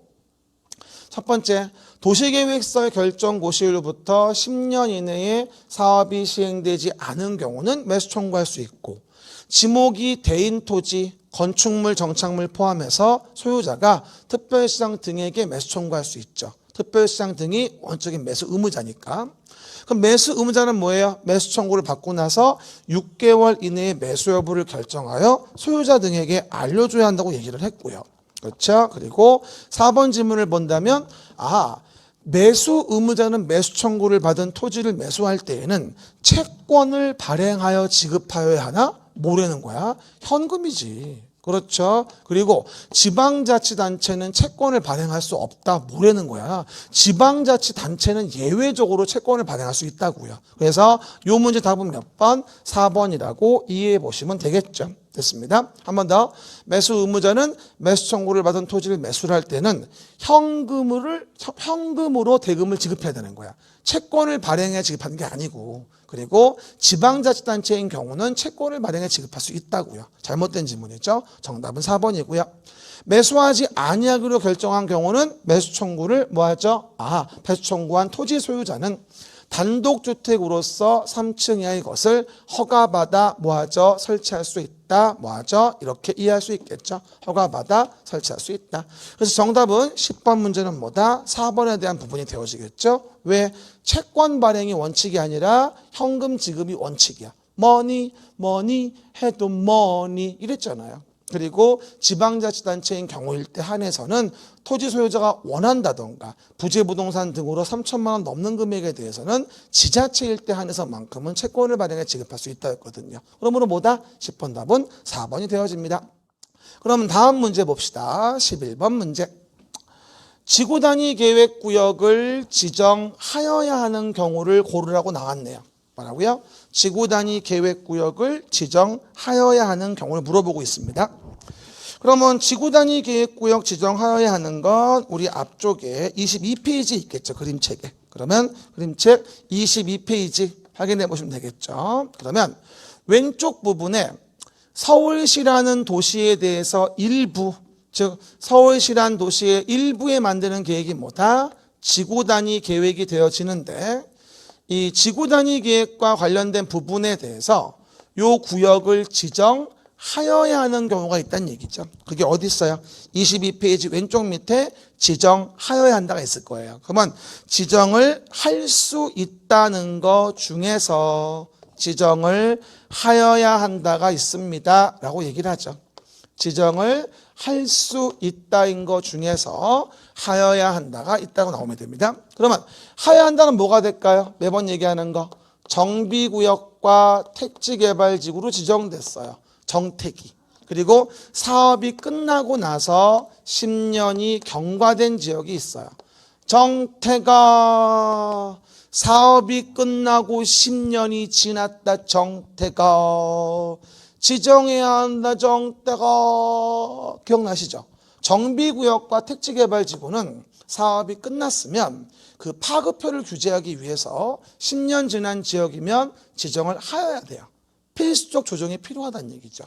첫 번째, 도시계획설 결정 고시일로부터 10년 이내에 사업이 시행되지 않은 경우는 매수 청구할 수 있고, 지목이 대인 토지, 건축물, 정착물 포함해서 소유자가 특별시장 등에게 매수 청구할 수 있죠. 특별시장 등이 원적인 매수 의무자니까. 그럼 매수 의무자는 뭐예요? 매수 청구를 받고 나서 6개월 이내에 매수 여부를 결정하여 소유자 등에게 알려줘야 한다고 얘기를 했고요. 그렇죠? 그리고 4번 질문을 본다면 매수 의무자는 매수 청구를 받은 토지를 매수할 때에는 채권을 발행하여 지급하여야 하나? 뭐라는 거야? 현금이지. 그렇죠. 그리고 지방자치단체는 채권을 발행할 수 없다. 뭐라는 거야? 지방자치단체는 예외적으로 채권을 발행할 수 있다고요. 그래서 이 문제 답은 몇 번? 4번이라고 이해해 보시면 되겠죠. 됐습니다. 한 번 더. 매수 의무자는 매수 청구를 받은 토지를 매수를 할 때는 현금으로 대금을 지급해야 되는 거야. 채권을 발행해 지급하는 게 아니고. 그리고 지방자치단체인 경우는 채권을 발행해 지급할 수 있다고요. 잘못된 질문이죠. 정답은 4번이고요. 매수하지 아니하기로 결정한 경우는 매수 청구를 뭐하죠? 매수 청구한 토지 소유자는 단독주택으로서 3층 이하의 것을 허가받아 뭐하죠? 설치할 수 있다. 뭐하죠? 이렇게 이해할 수 있겠죠. 허가받아 설치할 수 있다. 그래서 정답은 10번 문제는 뭐다? 4번에 대한 부분이 되어지겠죠. 왜? 채권 발행이 원칙이 아니라 현금 지급이 원칙이야. 머니 해도 머니 이랬잖아요. 그리고 지방자치단체인 경우일 때 한해서는 토지 소유자가 원한다던가 부재부동산 등으로 3천만 원 넘는 금액에 대해서는 지자체일 때 한해서만큼은 채권을 발행해 지급할 수 있다 했거든요. 그러므로 뭐다? 10번 답은 4번이 되어집니다. 그럼 다음 문제 봅시다. 11번 문제. 지구단위 계획구역을 지정하여야 하는 경우를 고르라고 나왔네요. 뭐라고요? 지구단위 계획구역을 지정하여야 하는 경우를 물어보고 있습니다. 그러면 지구단위 계획구역 지정하여야 하는 건 우리 앞쪽에 22페이지 있겠죠. 그림책에. 그러면 그림책 22페이지 확인해 보시면 되겠죠. 그러면 왼쪽 부분에 서울시라는 도시에 대해서 일부, 즉 서울시라는 도시의 일부에 만드는 계획이 뭐다? 지구단위 계획이 되어지는데 이 지구단위 계획과 관련된 부분에 대해서 이 구역을 지정하여야 하는 경우가 있다는 얘기죠. 그게 어디 있어요? 22페이지 왼쪽 밑에 지정하여야 한다가 있을 거예요. 그러면 지정을 할 수 있다는 것 중에서 지정을 하여야 한다가 있습니다. 라고 얘기를 하죠. 지정을 할 수 있다인 것 중에서 하여야 한다가 있다고 나오면 됩니다. 그러면 하여야 한다는 뭐가 될까요? 매번 얘기하는 거. 정비구역과 택지개발지구로 지정됐어요. 정택이. 그리고 사업이 끝나고 나서 10년이 경과된 지역이 있어요. 정태가 사업이 끝나고 10년이 지났다. 정태가 지정해야 한다. 정태가 기억나시죠? 정비구역과 택지개발지구는 사업이 끝났으면 그 파급효를 규제하기 위해서 10년 지난 지역이면 지정을 하여야 돼요. 필수적 조정이 필요하다는 얘기죠.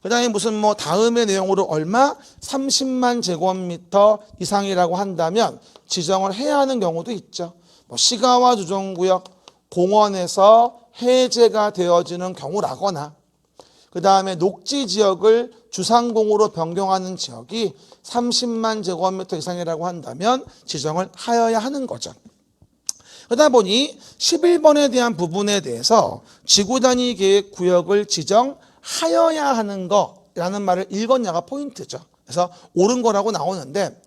그 다음에 무슨 다음의 내용으로 얼마? 30만 제곱미터 이상이라고 한다면 지정을 해야 하는 경우도 있죠. 시가와 조정구역, 공원에서 해제가 되어지는 경우라거나 그 다음에 녹지지역을 주상공으로 변경하는 지역이 30만 제곱미터 이상이라고 한다면 지정을 하여야 하는 거죠. 그러다 보니 11번에 대한 부분에 대해서 지구단위 계획 구역을 지정하여야 하는 거라는 말을 읽었냐가 포인트죠. 그래서 옳은 거라고 나오는데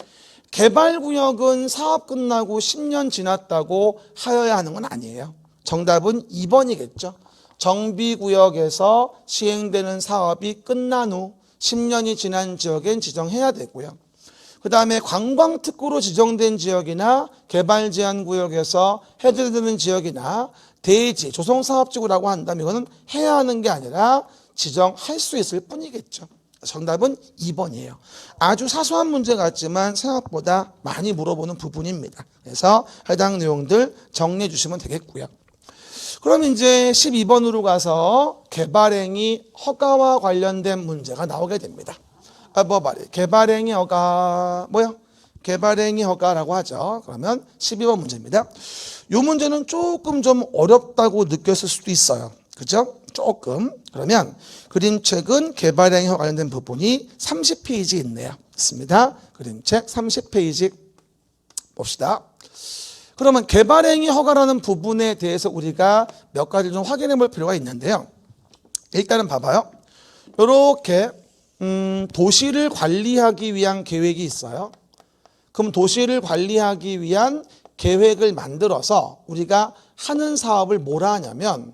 개발구역은 사업 끝나고 10년 지났다고 하여야 하는 건 아니에요. 정답은 2번이겠죠. 정비구역에서 시행되는 사업이 끝난 후 10년이 지난 지역엔 지정해야 되고요. 그 다음에 관광특구로 지정된 지역이나 개발제한구역에서 해제되는 지역이나 대지, 조성사업지구라고 한다면 이거는 해야 하는 게 아니라 지정할 수 있을 뿐이겠죠. 정답은 2번이에요. 아주 사소한 문제 같지만 생각보다 많이 물어보는 부분입니다. 그래서 해당 내용들 정리해 주시면 되겠고요. 그럼 이제 12번으로 가서 개발행위 허가와 관련된 문제가 나오게 됩니다. 개발행위 허가 뭐요? 개발행위 허가라고 하죠. 그러면 12번 문제입니다. 이 문제는 조금 좀 어렵다고 느꼈을 수도 있어요. 그죠? 조금. 그러면 그림책은 개발행위와 관련된 부분이 30페이지 있네요. 있습니다. 그림책 30페이지 봅시다. 그러면 개발행위 허가라는 부분에 대해서 우리가 몇 가지 좀 확인해 볼 필요가 있는데요. 일단은 봐봐요. 이렇게 도시를 관리하기 위한 계획이 있어요. 그럼 도시를 관리하기 위한 계획을 만들어서 우리가 하는 사업을 뭐라 하냐면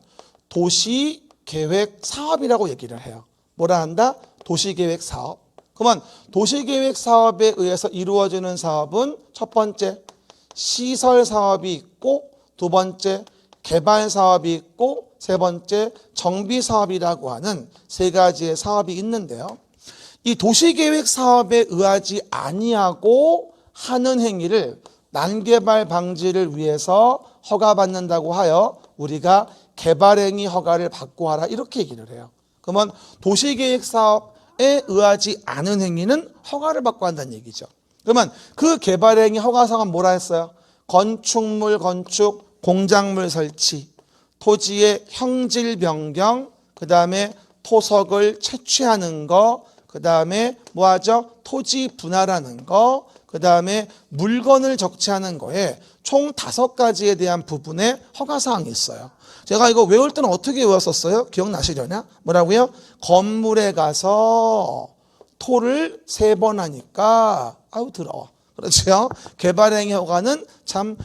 도시계획 사업이라고 얘기를 해요. 뭐라 한다? 도시계획 사업. 그러면 도시계획 사업에 의해서 이루어지는 사업은 첫 번째 시설 사업이 있고, 두 번째 개발 사업이 있고, 세 번째 정비 사업이라고 하는 세 가지의 사업이 있는데요. 이 도시계획 사업에 의하지 아니하고 하는 행위를 난개발 방지를 위해서 허가받는다고 하여 우리가 개발행위 허가를 받고 하라 이렇게 얘기를 해요. 그러면 도시계획 사업에 의하지 않은 행위는 허가를 받고 한다는 얘기죠. 그러면 그 개발행위 허가사항은 뭐라 했어요? 건축물 건축, 공작물 설치, 토지의 형질 변경, 그 다음에 토석을 채취하는 거, 그 다음에 뭐하죠? 토지 분할하는 거, 그 다음에 물건을 적치하는 거에 총 5가지에 대한 부분에 허가사항이 있어요. 제가 이거 외울 때는 어떻게 외웠었어요? 기억나시려나? 뭐라고요? 건물에 가서 토를 3번 하니까 아유 더러워. 그렇죠? 개발행위 허가는 참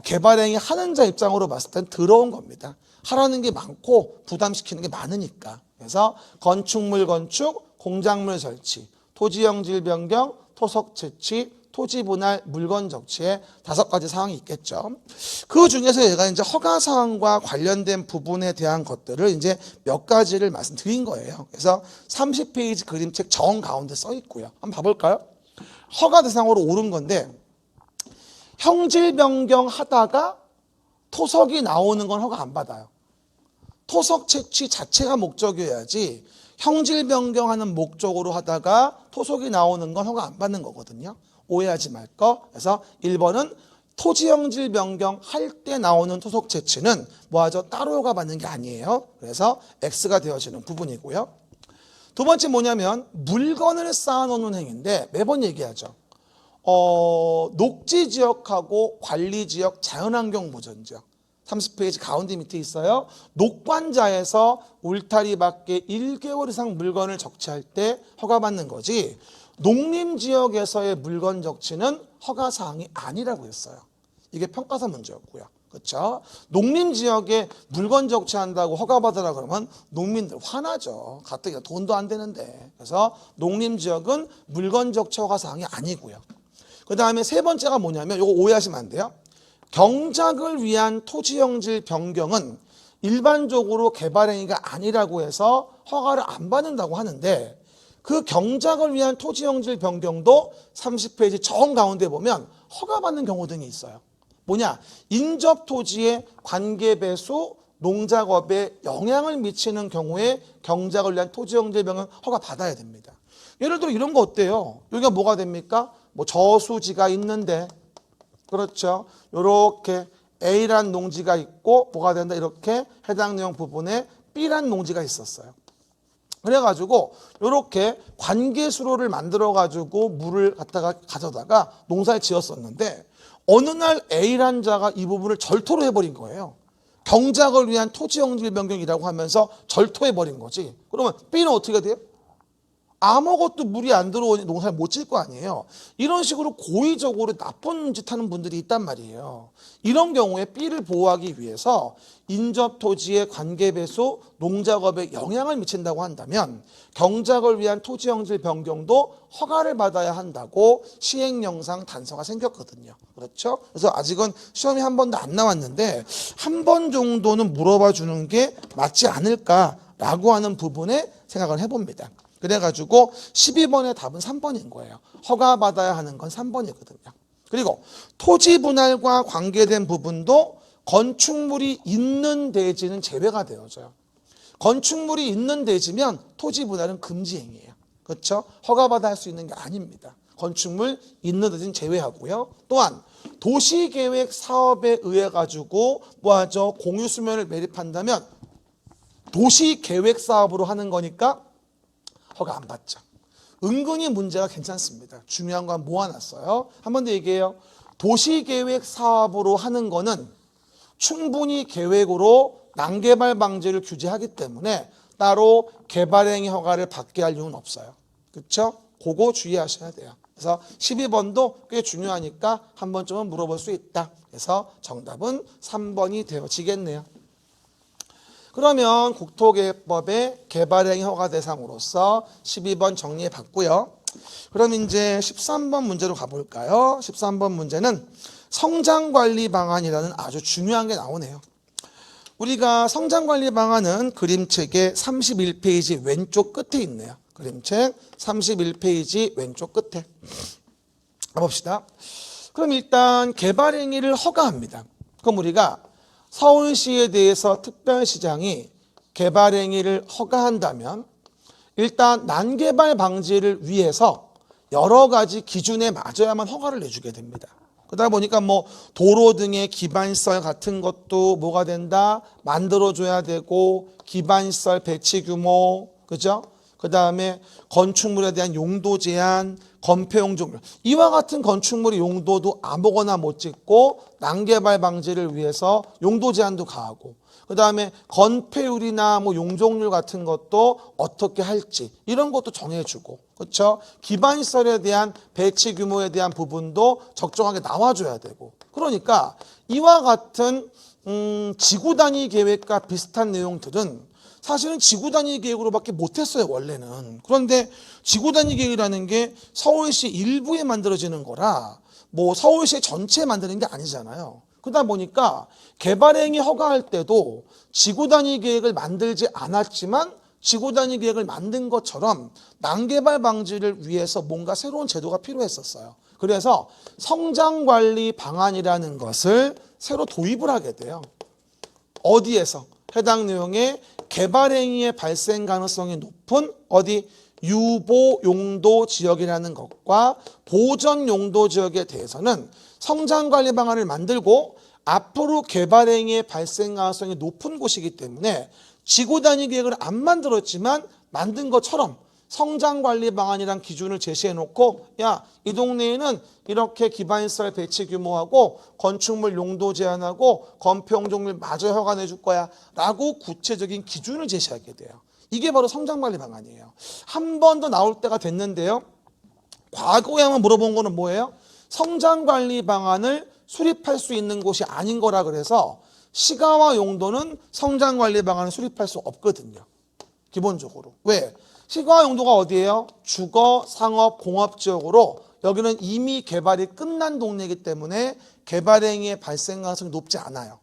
개발행위 하는 자 입장으로 봤을 땐 더러운 겁니다. 하라는 게 많고 부담시키는 게 많으니까. 그래서 건축물 건축, 공작물 설치, 토지형질 변경, 토석 채취, 토지 분할, 물건 적치에 5가지 사항이 있겠죠. 그 중에서 제가 이제 허가 사항과 관련된 부분에 대한 것들을 이제 몇 가지를 말씀드린 거예요. 그래서 30페이지 그림책 정 가운데 써 있고요. 한번 봐볼까요? 허가 대상으로 오른 건데 형질 변경 하다가 토석이 나오는 건 허가 안 받아요. 토석 채취 자체가 목적이어야지 형질 변경하는 목적으로 하다가 토속이 나오는 건 허가 안 받는 거거든요. 오해하지 말 거. 그래서 1번은 토지 형질 변경 할 때 나오는 토속 채취는 뭐하죠? 따로 허가 받는 게 아니에요. 그래서 X가 되어지는 부분이고요. 두 번째 뭐냐면 물건을 쌓아놓는 행위인데 매번 얘기하죠. 녹지지역하고 관리지역 자연환경 보전지역 30페이지 가운데 밑에 있어요. 녹관자에서 울타리 밖에 1개월 이상 물건을 적치할 때 허가받는 거지 농림지역에서의 물건 적치는 허가사항이 아니라고 했어요. 이게 평가사 문제였고요. 그렇죠? 농림지역에 물건 적치한다고 허가받으라 그러면 농민들 화나죠. 가뜩이나 돈도 안 되는데. 그래서 농림지역은 물건 적치 허가사항이 아니고요. 그 다음에 세 번째가 뭐냐면 이거 오해하시면 안 돼요. 경작을 위한 토지형질 변경은 일반적으로 개발행위가 아니라고 해서 허가를 안 받는다고 하는데 그 경작을 위한 토지형질 변경도 30페이지 정 가운데 보면 허가받는 경우 등이 있어요. 뭐냐? 인접토지의 관계배수 농작업에 영향을 미치는 경우에 경작을 위한 토지형질 변경은 허가받아야 됩니다. 예를 들어 이런 거 어때요? 여기가 뭐가 됩니까? 뭐 저수지가 있는데 그렇죠. 이렇게 A란 농지가 있고 뭐가 된다 이렇게 해당 내용 부분에 B란 농지가 있었어요. 그래가지고 이렇게 관계수로를 만들어가지고 물을 갖다가 가져다가 농사를 지었었는데 어느 날 A란 자가 이 부분을 절토로 해버린 거예요. 경작을 위한 토지형질 변경이라고 하면서 절토해버린 거지. 그러면 B는 어떻게 돼요? 아무것도 물이 안 들어오니 농사를 못 질 거 아니에요. 이런 식으로 고의적으로 나쁜 짓 하는 분들이 있단 말이에요. 이런 경우에 B를 보호하기 위해서 인접토지의 관계배수 농작업에 영향을 미친다고 한다면 경작을 위한 토지형질 변경도 허가를 받아야 한다고 시행령상 단서가 생겼거든요. 그렇죠? 그래서 아직은 시험이 한 번도 안 나왔는데 한 번 정도는 물어봐 주는 게 맞지 않을까라고 하는 부분에 생각을 해봅니다. 그래가지고 12번의 답은 3번인 거예요. 허가받아야 하는 건 3번이거든요. 그리고 토지 분할과 관계된 부분도 건축물이 있는 대지는 제외가 되어져요. 건축물이 있는 대지면 토지 분할은 금지행위예요. 그렇죠? 허가받아 할 수 있는 게 아닙니다. 건축물 있는 대지는 제외하고요. 또한 도시계획 사업에 의해 가지고 뭐하죠? 공유수면을 매립한다면 도시계획 사업으로 하는 거니까 허가 안 받죠. 은근히 문제가 괜찮습니다. 중요한 건 모아놨어요. 한 번 더 얘기해요. 도시계획 사업으로 하는 거는 충분히 계획으로 난개발 방지를 규제하기 때문에 따로 개발행위 허가를 받게 할 이유는 없어요. 그렇죠? 그거 주의하셔야 돼요. 그래서 12번도 꽤 중요하니까 한 번쯤은 물어볼 수 있다. 그래서 정답은 3번이 되어지겠네요. 그러면 국토계획법의 개발행위 허가 대상으로서 12번 정리해 봤고요. 그럼 이제 13번 문제로 가볼까요? 13번 문제는 성장관리 방안이라는 아주 중요한 게 나오네요. 우리가 성장관리 방안은 그림책의 31페이지 왼쪽 끝에 있네요. 그림책 31페이지 왼쪽 끝에. 가봅시다. 그럼 일단 개발행위를 허가합니다. 그럼 우리가 서울시에 대해서 특별시장이 개발행위를 허가한다면 일단 난개발 방지를 위해서 여러 가지 기준에 맞아야만 허가를 내주게 됩니다. 그러다 보니까 뭐 도로 등의 기반시설 같은 것도 뭐가 된다? 만들어줘야 되고 기반시설 배치 규모, 그죠? 그 다음에 건축물에 대한 용도 제한, 건폐용 종류. 이와 같은 건축물의 용도도 아무거나 못 짓고 난개발 방지를 위해서 용도 제한도 가하고 그 다음에 건폐율이나 뭐 용적률 같은 것도 어떻게 할지 이런 것도 정해주고 그렇죠? 기반시설에 대한 배치 규모에 대한 부분도 적정하게 나와줘야 되고 그러니까 이와 같은 지구 단위 계획과 비슷한 내용들은 사실은 지구 단위 계획으로밖에 못했어요 원래는. 그런데 지구 단위 계획이라는 게 서울시 일부에 만들어지는 거라 뭐 서울시 전체에 만드는 게 아니잖아요. 그러다 보니까 개발행위 허가할 때도 지구 단위 계획을 만들지 않았지만 지구 단위 계획을 만든 것처럼 난개발 방지를 위해서 뭔가 새로운 제도가 필요했었어요. 그래서 성장관리 방안이라는 것을 새로 도입을 하게 돼요. 어디에서? 해당 내용의 개발행위의 발생 가능성이 높은 어디? 유보용도 지역이라는 것과 보전용도 지역에 대해서는 성장관리 방안을 만들고 앞으로 개발행위의 발생 가능성이 높은 곳이기 때문에 지구 단위 계획을 안 만들었지만 만든 것처럼 성장관리 방안이란 기준을 제시해 놓고 야, 이 동네에는 이렇게 기반시설 배치 규모하고 건축물 용도 제한하고 건폐용 종류 마저 허가내 줄 거야 라고 구체적인 기준을 제시하게 돼요. 이게 바로 성장관리 방안이에요. 한 번 더 나올 때가 됐는데요. 과거에 한번 물어본 거는 뭐예요? 성장관리 방안을 수립할 수 있는 곳이 아닌 거라 그래서 시가와 용도는 성장관리 방안을 수립할 수 없거든요. 기본적으로. 왜? 시가와 용도가 어디예요? 주거, 상업, 공업지역으로 여기는 이미 개발이 끝난 동네이기 때문에 개발행위의 발생 가능성이 높지 않아요.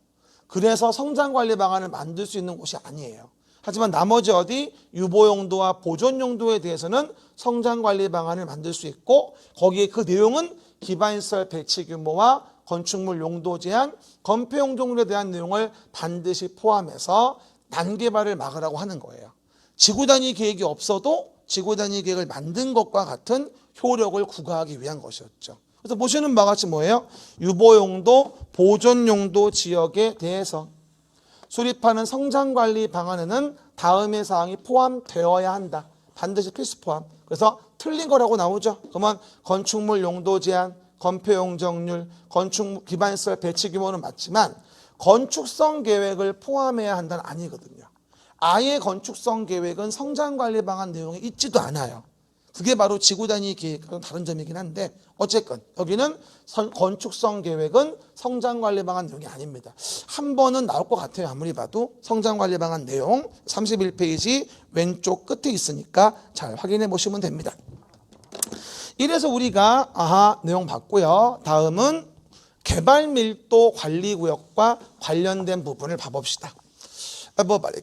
그래서 성장관리 방안을 만들 수 있는 곳이 아니에요. 하지만 나머지 어디 유보용도와 보존용도에 대해서는 성장관리 방안을 만들 수 있고 거기에 그 내용은 기반시설 배치 규모와 건축물 용도 제한, 건폐용 종류에 대한 내용을 반드시 포함해서 난개발을 막으라고 하는 거예요. 지구 단위 계획이 없어도 지구 단위 계획을 만든 것과 같은 효력을 구가하기 위한 것이었죠. 그래서 보시는 바와 같이 뭐예요? 유보용도, 보존용도 지역에 대해서 수립하는 성장관리 방안에는 다음의 사항이 포함되어야 한다. 반드시 필수 포함. 그래서 틀린 거라고 나오죠. 그러면 건축물 용도 제한, 건폐용 적률, 건축 기반시설 배치 규모는 맞지만 건축성 계획을 포함해야 한다는 아니거든요. 아예 건축성 계획은 성장관리 방안 내용에 있지도 않아요. 그게 바로 지구 단위 계획과는 다른 점이긴 한데 어쨌건 여기는 건축성 계획은 성장관리 방안 내용이 아닙니다. 한 번은 나올 것 같아요. 아무리 봐도 성장관리 방안 내용 31페이지 왼쪽 끝에 있으니까 잘 확인해 보시면 됩니다. 이래서 우리가 내용 봤고요. 다음은 개발밀도 관리구역과 관련된 부분을 봐봅시다.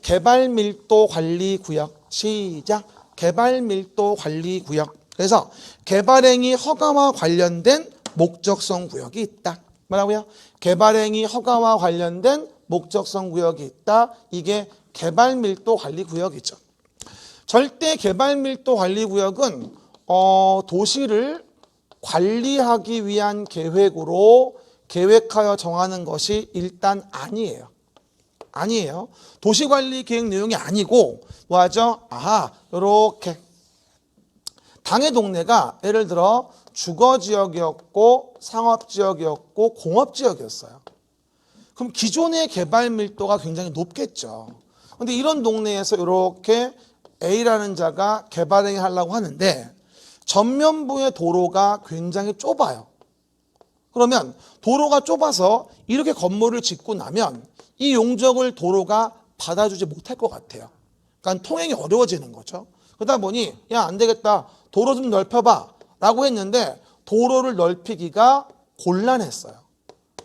개발밀도 관리구역 시작. 개발밀도 관리구역. 그래서 개발행위 허가와 관련된 목적성 구역이 있다. 뭐라고요? 개발행위 허가와 관련된 목적성 구역이 있다. 이게 개발밀도 관리구역이죠. 절대 개발밀도 관리구역은 도시를 관리하기 위한 계획으로 계획하여 정하는 것이 일단 아니에요. 아니에요. 도시관리 계획 내용이 아니고 뭐하죠? 요렇게 당의 동네가 예를 들어 주거지역이었고 상업지역이었고 공업지역이었어요. 그럼 기존의 개발 밀도가 굉장히 높겠죠. 그런데 이런 동네에서 이렇게 A라는 자가 개발행위 하려고 하는데 전면부의 도로가 굉장히 좁아요. 그러면 도로가 좁아서 이렇게 건물을 짓고 나면 이 용적을 도로가 받아주지 못할 것 같아요. 그러니까 통행이 어려워지는 거죠. 그러다 보니 야, 안 되겠다. 도로 좀 넓혀봐 라고 했는데 도로를 넓히기가 곤란했어요.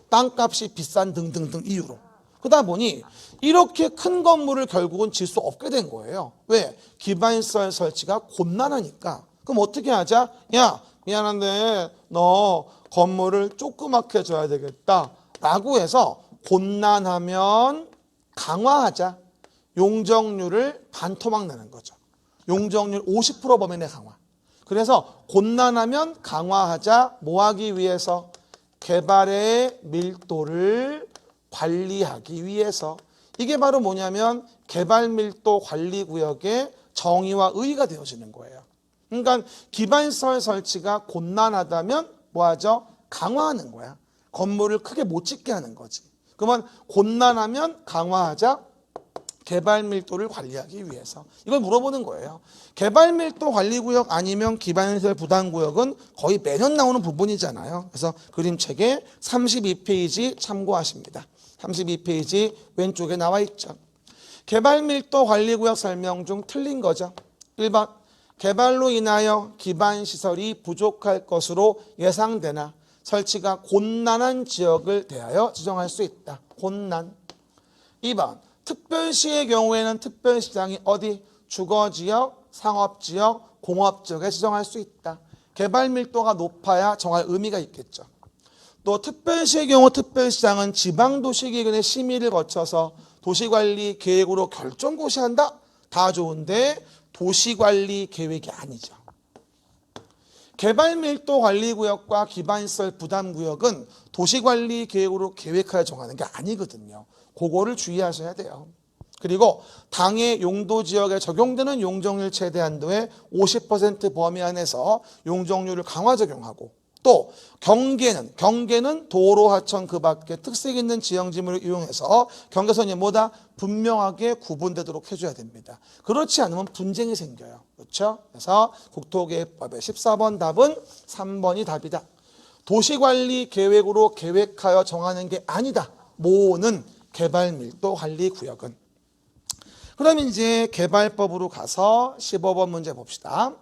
땅값이 비싼 등등등 이유로. 그러다 보니 이렇게 큰 건물을 결국은 질 수 없게 된 거예요. 왜? 기반시설 설치가 곤란하니까. 그럼 어떻게 하자? 야, 미안한데 너 건물을 조그맣게 줘야 되겠다 라고 해서 곤란하면 강화하자. 용적률을 반토막 내는 거죠. 용적률 50% 범위 내 강화. 그래서 곤란하면 강화하자. 뭐 하기 위해서? 개발의 밀도를 관리하기 위해서. 이게 바로 뭐냐면 개발밀도 관리구역의 정의와 의의가 되어지는 거예요. 그러니까 기반시설 설치가 곤란하다면 뭐하죠? 강화하는 거야. 건물을 크게 못 짓게 하는 거지. 그러면 곤란하면 강화하자. 개발밀도를 관리하기 위해서. 이걸 물어보는 거예요. 개발밀도 관리구역 아니면 기반시설 부담구역은 거의 매년 나오는 부분이잖아요. 그래서 그림책에 32페이지 참고하십니다. 32페이지 왼쪽에 나와 있죠. 개발밀도 관리구역 설명 중 틀린 거죠. 1번 개발로 인하여 기반시설이 부족할 것으로 예상되나 설치가 곤란한 지역을 대하여 지정할 수 있다. 곤란. 2번 특별시의 경우에는 특별시장이 어디? 주거지역, 상업지역, 공업지역에 지정할 수 있다. 개발밀도가 높아야 정할 의미가 있겠죠. 또 특별시의 경우 특별시장은 지방도시기관의 심의를 거쳐서 도시관리 계획으로 결정고시한다? 다 좋은데 도시관리 계획이 아니죠. 개발밀도 관리구역과 기반시설 부담구역은 도시관리 계획으로 계획하여 정하는 게 아니거든요. 그거를 주의하셔야 돼요. 그리고 당의 용도지역에 적용되는 용적률 최대 한도의 50% 범위 안에서 용적률을 강화 적용하고 또 경계는 도로, 하천 그 밖에 특색 있는 지형지물을 이용해서 경계선이 뭐다? 분명하게 구분되도록 해줘야 됩니다. 그렇지 않으면 분쟁이 생겨요. 그렇죠? 그래서 국토계획법의 14번 답은 3번이 답이다. 도시관리 계획으로 계획하여 정하는 게 아니다. 모는 개발밀도 관리구역은. 그럼 이제 개발법으로 가서 15번 문제 봅시다.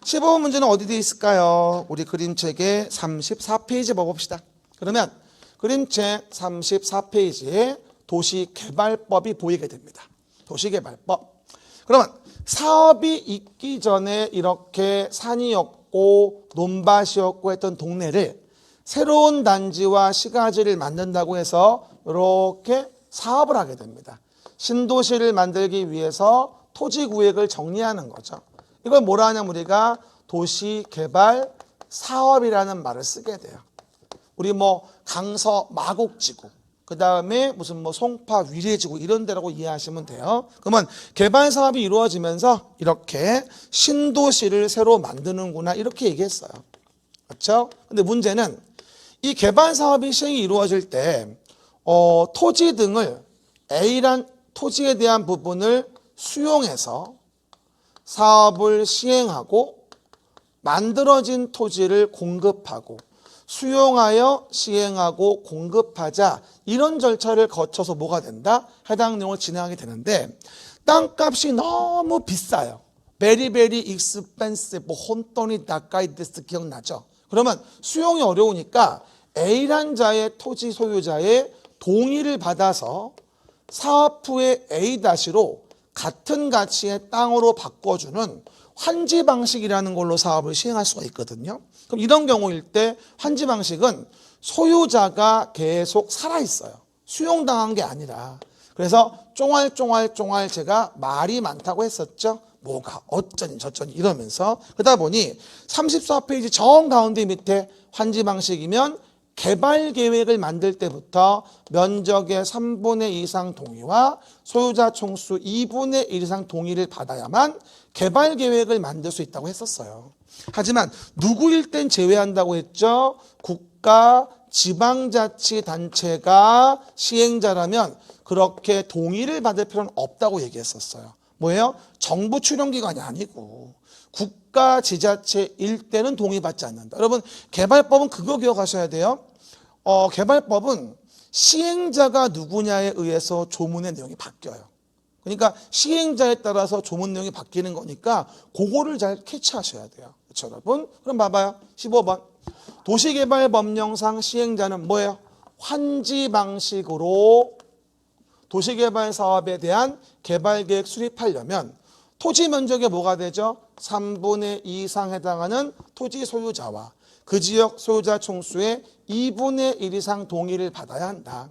15번 문제는 어디 되어 있을까요? 우리 그림책의 34페이지 봐봅시다. 그러면 그림책 34페이지에 도시개발법이 보이게 됩니다. 도시개발법. 그러면 사업이 있기 전에 이렇게 산이었고 논밭이었고 했던 동네를 새로운 단지와 시가지를 만든다고 해서 이렇게 사업을 하게 됩니다. 신도시를 만들기 위해서 토지구역을 정리하는 거죠. 이걸 뭐라 하냐면 우리가 도시개발 사업이라는 말을 쓰게 돼요. 우리 뭐 강서 마곡지구, 그 다음에 무슨 뭐 송파 위례지구 이런 데라고 이해하시면 돼요. 그러면 개발 사업이 이루어지면서 이렇게 신도시를 새로 만드는구나 이렇게 얘기했어요. 그렇죠? 근데 문제는 이 개발 사업이 시행이 이루어질 때 토지 등을 A란 토지에 대한 부분을 수용해서 사업을 시행하고 만들어진 토지를 공급하고 수용하여 시행하고 공급하자 이런 절차를 거쳐서 뭐가 된다? 해당 내용을 진행하게 되는데 땅값이 너무 비싸요. 베리베리 익스펜시브 혼돈이 다카이데스 기억나죠? 그러면 수용이 어려우니까 A란 자의 토지 소유자의 동의를 받아서 사업 후에 A-로 같은 가치의 땅으로 바꿔주는 환지 방식이라는 걸로 사업을 시행할 수가 있거든요. 그럼 이런 경우일 때 환지 방식은 소유자가 계속 살아있어요. 수용당한 게 아니라. 그래서 쫑알쫑알 제가 말이 많다고 했었죠. 뭐가 어쩌니 저쩌니 이러면서 그러다 보니 34페이지 정 가운데 밑에 환지 방식이면 개발 계획을 만들 때부터 면적의 3분의 2 이상 동의와 소유자 총수 2분의 1 이상 동의를 받아야만 개발 계획을 만들 수 있다고 했었어요. 하지만 누구일 땐 제외한다고 했죠? 국가, 지방자치단체가 시행자라면 그렇게 동의를 받을 필요는 없다고 얘기했었어요. 뭐예요? 정부 출연기관이 아니고 국가 지자체일 때는 동의받지 않는다. 여러분 개발법은 그거 기억하셔야 돼요. 개발법은 시행자가 누구냐에 의해서 조문의 내용이 바뀌어요. 그러니까 시행자에 따라서 조문 내용이 바뀌는 거니까 그거를 잘 캐치하셔야 돼요. 그렇죠, 여러분? 그럼 봐봐요. 15번. 도시개발법령상 시행자는 뭐예요? 환지 방식으로 도시개발 사업에 대한 개발계획 수립하려면 토지 면적에 뭐가 되죠? 3분의 2 이상 해당하는 토지 소유자와 그 지역 소유자 총수의 2분의 1 이상 동의를 받아야 한다.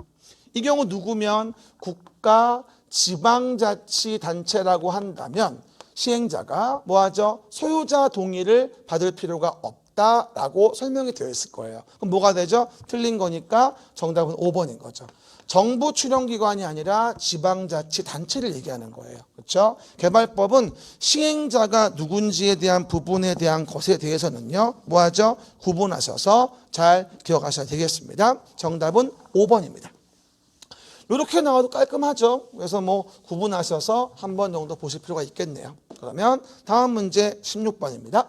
이 경우 누구면 국가, 지방자치단체라고 한다면 시행자가 뭐하죠? 소유자 동의를 받을 필요가 없다라고 설명이 되어 있을 거예요. 그럼 뭐가 되죠? 틀린 거니까 정답은 5번인 거죠. 정부 출연기관이 아니라 지방자치단체를 얘기하는 거예요. 그렇죠? 개발법은 시행자가 누군지에 대한 부분에 대한 것에 대해서는요. 뭐하죠? 구분하셔서 잘 기억하셔야 되겠습니다. 정답은 5번입니다. 이렇게 나와도 깔끔하죠? 그래서 뭐 구분하셔서 한 번 정도 보실 필요가 있겠네요. 그러면 다음 문제 16번입니다.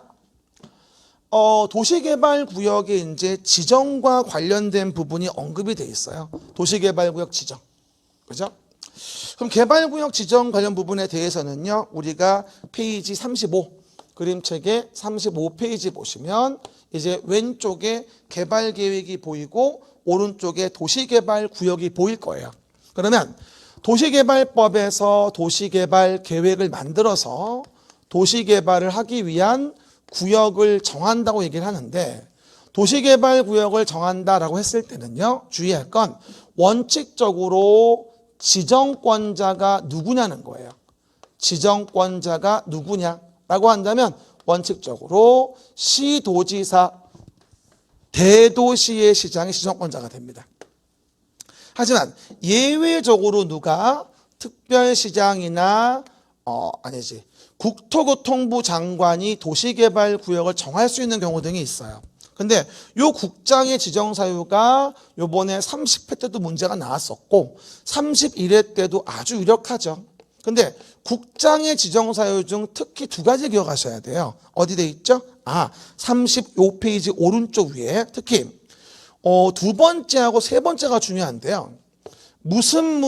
도시개발구역의 이제 지정과 관련된 부분이 언급이 돼 있어요. 도시개발구역 지정. 그죠? 그럼 개발구역 지정 관련 부분에 대해서는요, 우리가 페이지 35, 그림책의 35페이지 보시면 이제 왼쪽에 개발계획이 보이고 오른쪽에 도시개발구역이 보일 거예요. 그러면 도시개발법에서 도시개발 계획을 만들어서 도시개발을 하기 위한 구역을 정한다고 얘기를 하는데 도시개발구역을 정한다라고 했을 때는요. 주의할 건 원칙적으로 지정권자가 누구냐는 거예요. 지정권자가 누구냐라고 한다면 원칙적으로 시도지사, 대도시의 시장이 지정권자가 됩니다. 하지만 예외적으로 누가 특별시장이나 국토교통부 장관이 도시개발구역을 정할 수 있는 경우 등이 있어요. 근데 요 국장의 지정사유가 요번에 30회 때도 문제가 나왔었고 31회 때도 아주 유력하죠. 근데 국장의 지정사유 중 특히 두 가지 기억하셔야 돼요. 어디 돼 있죠? 35페이지 오른쪽 위에 특히 두 번째하고 세 번째가 중요한데요. 무슨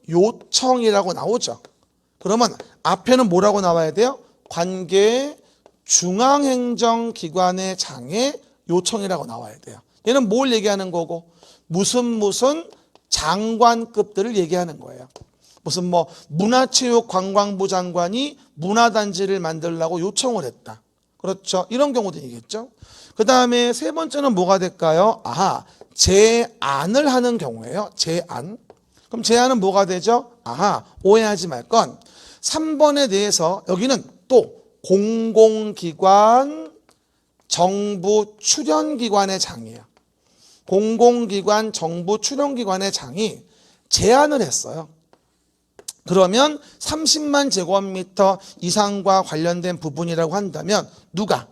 요청이라고 나오죠. 그러면 앞에는 뭐라고 나와야 돼요? 관계 중앙행정기관의 장의 요청이라고 나와야 돼요. 얘는 뭘 얘기하는 거고 무슨 장관급들을 얘기하는 거예요. 무슨 문화체육관광부 장관이 문화단지를 만들려고 요청을 했다. 그렇죠. 이런 경우도 있겠죠. 그 다음에 세 번째는 뭐가 될까요? 제안을 하는 경우예요. 제안. 그럼 제안은 뭐가 되죠? 오해하지 말 건 3번에 대해서 여기는 또 공공기관, 정부 출연기관의 장이에요. 공공기관, 정부 출연기관의 장이 제안을 했어요. 그러면 30만 제곱미터 이상과 관련된 부분이라고 한다면 누가?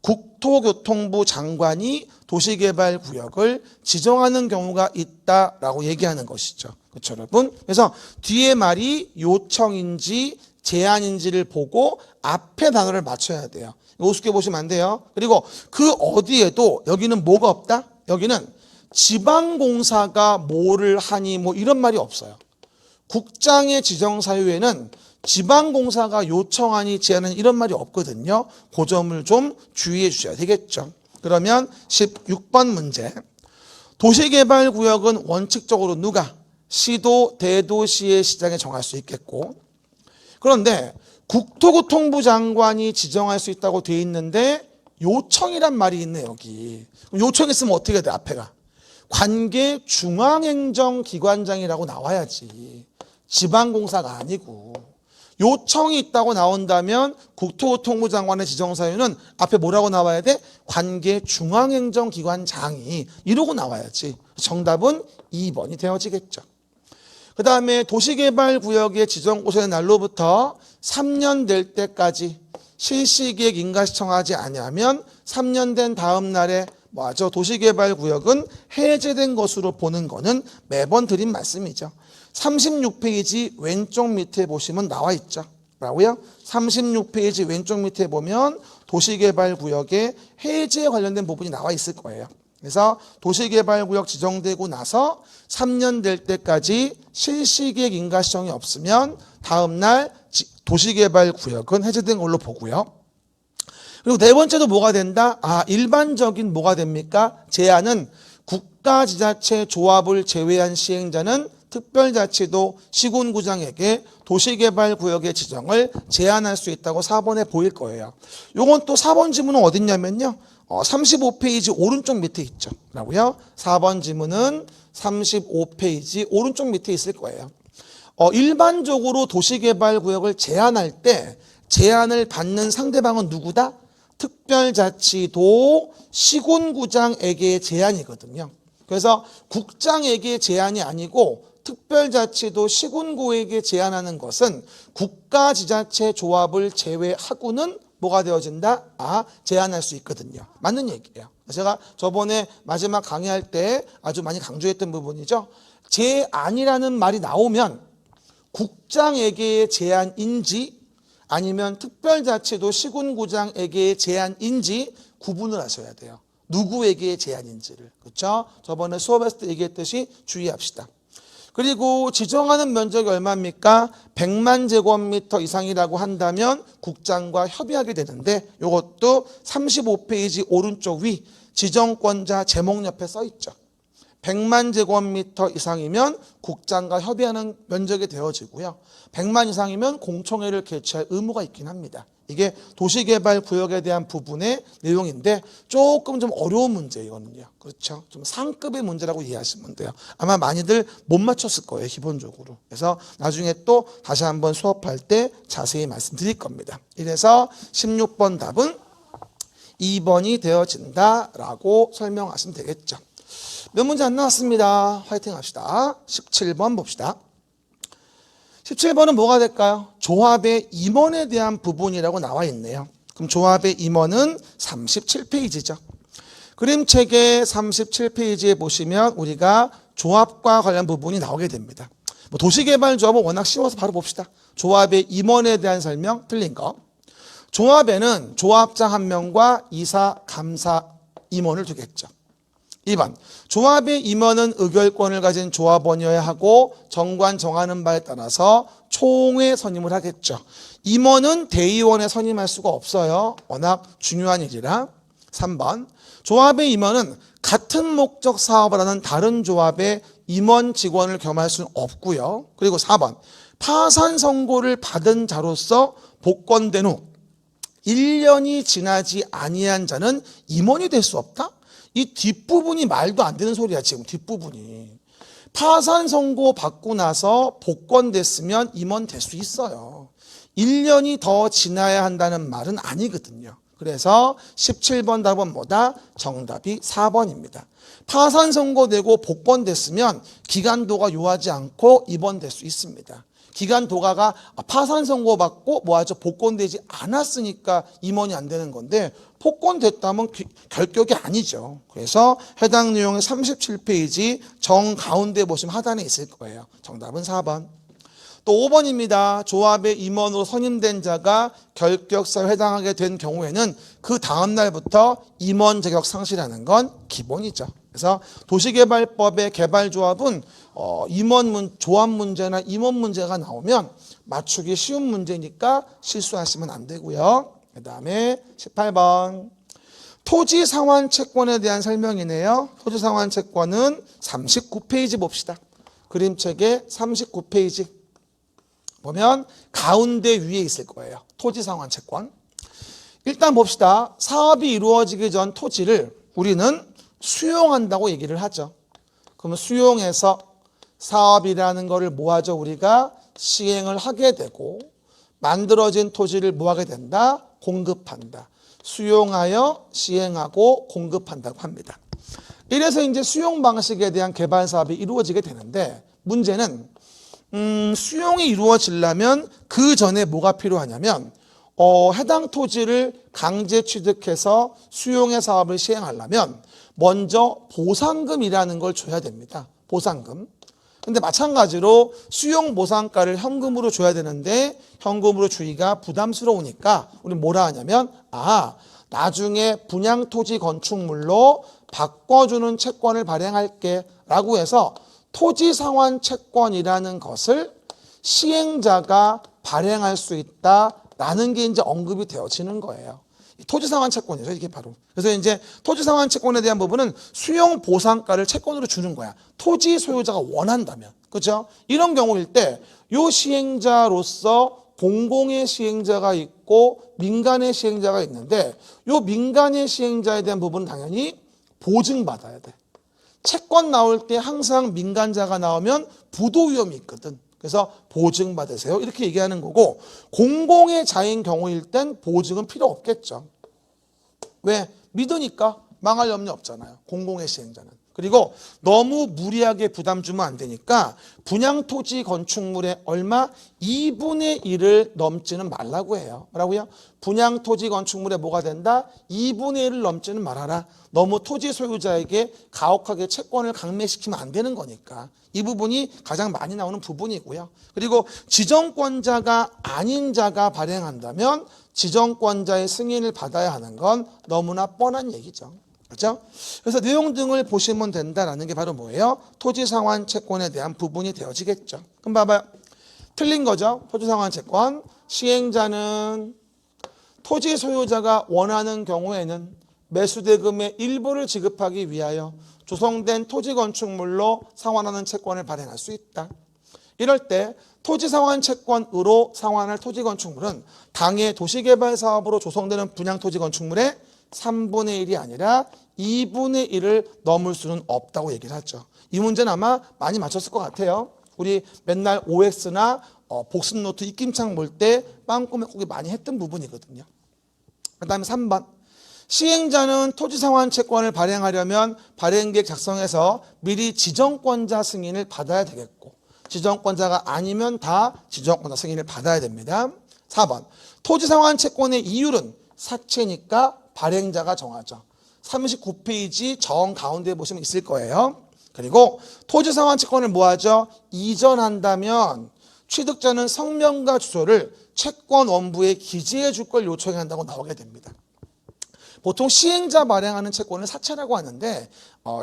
국토교통부 장관이 도시개발구역을 지정하는 경우가 있다라고 얘기하는 것이죠. 그렇죠, 여러분? 그래서 뒤에 말이 요청인지 제안인지를 보고 앞에 단어를 맞춰야 돼요. 우습게 보시면 안 돼요. 그리고 그 어디에도 여기는 뭐가 없다? 여기는 지방공사가 뭐를 하니 이런 말이 없어요. 국장의 지정사유에는 지방공사가 요청하니 제안은 이런 말이 없거든요. 그 점을 좀 주의해 주셔야 되겠죠. 그러면 16번 문제. 도시개발구역은 원칙적으로 누가? 시도, 대도시의 시장에 정할 수 있겠고 그런데 국토교통부 장관이 지정할 수 있다고 돼 있는데 요청이란 말이 있네 여기. 그럼 요청 있으면 어떻게 해야 돼 앞에가? 관계 중앙행정기관장이라고 나와야지. 지방공사가 아니고. 요청이 있다고 나온다면 국토교통부 장관의 지정사유는 앞에 뭐라고 나와야 돼? 관계 중앙행정기관장이 이러고 나와야지. 정답은 2번이 되어지겠죠. 그 다음에 도시개발구역의 지정고시의 날로부터 3년 될 때까지 실시계획 인가시청하지 아니하면 3년 된 다음 날에 뭐하죠? 도시개발구역은 해제된 것으로 보는 거는 매번 드린 말씀이죠. 36페이지 왼쪽 밑에 보시면 나와 있죠. 뭐라고요? 36페이지 왼쪽 밑에 보면 도시개발구역의 해제에 관련된 부분이 나와 있을 거예요. 그래서 도시개발구역 지정되고 나서 3년 될 때까지 실시계획 인가시청이 없으면 다음 날 도시개발구역은 해제된 걸로 보고요. 그리고 네 번째도 뭐가 된다? 일반적인 뭐가 됩니까? 제한은 국가지자체 조합을 제외한 시행자는 특별자치도 시군구장에게 도시개발구역의 지정을 제한할 수 있다고 4번에 보일 거예요. 요건 또 4번 지문은 어딨냐면요. 35페이지 오른쪽 밑에 있죠. 라고요? 4번 지문은 35페이지 오른쪽 밑에 있을 거예요. 일반적으로 도시개발구역을 제한할 때 제한을 받는 상대방은 누구다? 특별자치도 시군구장에게의 제한이거든요. 그래서 국장에게 제한이 아니고 특별자치도 시군구에게 제한하는 것은 국가지자체 조합을 제외하고는 뭐가 되어진다? 제한할 수 있거든요. 맞는 얘기예요. 제가 저번에 마지막 강의할 때 아주 많이 강조했던 부분이죠. 제한이라는 말이 나오면 국장에게의 제한인지 아니면 특별자치도 시군구장에게의 제한인지 구분을 하셔야 돼요. 누구에게의 제한인지를. 그렇죠? 저번에 수업했을 때 얘기했듯이 주의합시다. 그리고 지정하는 면적이 얼마입니까? 100만 제곱미터 이상이라고 한다면 국장과 협의하게 되는데 이것도 35페이지 오른쪽 위 지정권자 제목 옆에 써 있죠. 100만 제곱미터 이상이면 국장과 협의하는 면적이 되어지고요. 100만 이상이면 공청회를 개최할 의무가 있긴 합니다. 이게 도시개발구역에 대한 부분의 내용인데 조금 좀 어려운 문제 이거는요. 그렇죠? 좀 상급의 문제라고 이해하시면 돼요. 아마 많이들 못 맞췄을 거예요. 기본적으로. 그래서 나중에 또 다시 한번 수업할 때 자세히 말씀드릴 겁니다. 이래서 16번 답은 2번이 되어진다라고 설명하시면 되겠죠. 몇 문제 안 나왔습니다. 화이팅 합시다. 17번 봅시다. 17번은 뭐가 될까요? 조합의 임원에 대한 부분이라고 나와 있네요. 그럼 조합의 임원은 37페이지죠. 그림책의 37페이지에 보시면 우리가 조합과 관련 부분이 나오게 됩니다. 도시개발조합은 워낙 쉬워서 바로 봅시다. 조합의 임원에 대한 설명 틀린 거. 조합에는 조합장 1명과 이사, 감사, 임원을 두겠죠. 2번, 조합의 임원은 의결권을 가진 조합원이어야 하고 정관 정하는 바에 따라서 총회 선임을 하겠죠. 임원은 대의원에 선임할 수가 없어요. 워낙 중요한 일이라. 3번, 조합의 임원은 같은 목적 사업을 하는 다른 조합의 임원 직원을 겸할 수는 없고요. 그리고 4번, 파산 선고를 받은 자로서 복권된 후 1년이 지나지 아니한 자는 임원이 될 수 없다? 이 뒷부분이 말도 안 되는 소리야. 지금 뒷부분이. 파산 선고 받고 나서 복권됐으면 임원 될 수 있어요. 1년이 더 지나야 한다는 말은 아니거든요. 그래서 17번 답은 뭐다? 정답이 4번입니다. 파산 선고되고 복권됐으면 기간도가 요하지 않고 임원될 수 있습니다. 기간 도가가 파산 선고 받고 뭐하죠? 복권되지 않았으니까 임원이 안 되는 건데 복권됐다면 결격이 아니죠. 그래서 해당 내용의 37페이지 정 가운데 보시면 하단에 있을 거예요. 정답은 4번. 또 5번입니다. 조합의 임원으로 선임된 자가 결격사유에 해당하게 된 경우에는 그 다음 날부터 임원 자격 상실하는 건 기본이죠. 그래서 도시개발법의 개발조합은 조합 문제나 임원 문제가 나오면 맞추기 쉬운 문제니까 실수하시면 안 되고요. 그 다음에 18번 토지상환 채권에 대한 설명이네요. 토지상환 채권은 39페이지 봅시다. 그림책의 39페이지 보면 가운데 위에 있을 거예요. 토지 상환 채권. 일단 봅시다. 사업이 이루어지기 전 토지를 우리는 수용한다고 얘기를 하죠. 그러면 수용해서 사업이라는 거를 뭐 하죠? 우리가 시행을 하게 되고 만들어진 토지를 뭐 하게 된다? 공급한다. 수용하여 시행하고 공급한다고 합니다. 이래서 이제 수용 방식에 대한 개발 사업이 이루어지게 되는데 문제는 수용이 이루어지려면 그 전에 뭐가 필요하냐면 해당 토지를 강제 취득해서 수용의 사업을 시행하려면 먼저 보상금이라는 걸 줘야 됩니다. 보상금. 근데 마찬가지로 수용 보상가를 현금으로 줘야 되는데 현금으로 주기가 부담스러우니까 우리 뭐라 하냐면 나중에 분양 토지 건축물로 바꿔주는 채권을 발행할게 라고 해서 토지 상환 채권이라는 것을 시행자가 발행할 수 있다라는 게 이제 언급이 되어지는 거예요. 토지 상환 채권이죠, 이게 바로. 그래서 이제 토지 상환 채권에 대한 부분은 수용 보상가를 채권으로 주는 거야. 토지 소유자가 원한다면. 그렇죠? 이런 경우일 때 요 시행자로서 공공의 시행자가 있고 민간의 시행자가 있는데 요 민간의 시행자에 대한 부분은 당연히 보증받아야 돼. 채권 나올 때 항상 민간자가 나오면 부도 위험이 있거든. 그래서 보증받으세요. 이렇게 얘기하는 거고 공공의 자인 경우일 땐 보증은 필요 없겠죠. 왜? 믿으니까 망할 염려 없잖아요. 공공의 시행자는. 그리고 너무 무리하게 부담 주면 안 되니까 분양토지 건축물의 얼마? 2분의 1을 넘지는 말라고 해요. 뭐라고요? 분양토지 건축물에 뭐가 된다? 2분의 1을 넘지는 말아라. 너무 토지 소유자에게 가혹하게 채권을 강매시키면 안 되는 거니까. 이 부분이 가장 많이 나오는 부분이고요. 그리고 지정권자가 아닌 자가 발행한다면 지정권자의 승인을 받아야 하는 건 너무나 뻔한 얘기죠. 그렇죠? 그래서 내용 등을 보시면 된다라는 게 바로 뭐예요? 토지 상환 채권에 대한 부분이 되어지겠죠. 그럼 봐봐요. 틀린 거죠. 토지 상환 채권. 시행자는 토지 소유자가 원하는 경우에는 매수대금의 일부를 지급하기 위하여 조성된 토지 건축물로 상환하는 채권을 발행할 수 있다. 이럴 때 토지 상환 채권으로 상환할 토지 건축물은 당해 도시개발 사업으로 조성되는 분양 토지 건축물의 3분의 1이 아니라 2분의 1을 넘을 수는 없다고 얘기를 하죠. 이 문제는 아마 많이 맞췄을 것 같아요. 우리 맨날 OX나 복습노트 입김창 볼 때 빵꾸맨 꼭 많이 했던 부분이거든요. 그 다음에 3번. 시행자는 토지 상환 채권을 발행하려면 발행계획 작성해서 미리 지정권자 승인을 받아야 되겠고 지정권자가 아니면 다 지정권자 승인을 받아야 됩니다. 4번. 토지 상환 채권의 이율은 사채니까 발행자가 정하죠. 39페이지 정 가운데 보시면 있을 거예요. 그리고 토지 상환 채권을 뭐 하죠? 이전한다면 취득자는 성명과 주소를 채권 원부에 기재해 줄 걸 요청해야 한다고 나오게 됩니다. 보통 시행자 발행하는 채권을 사채라고 하는데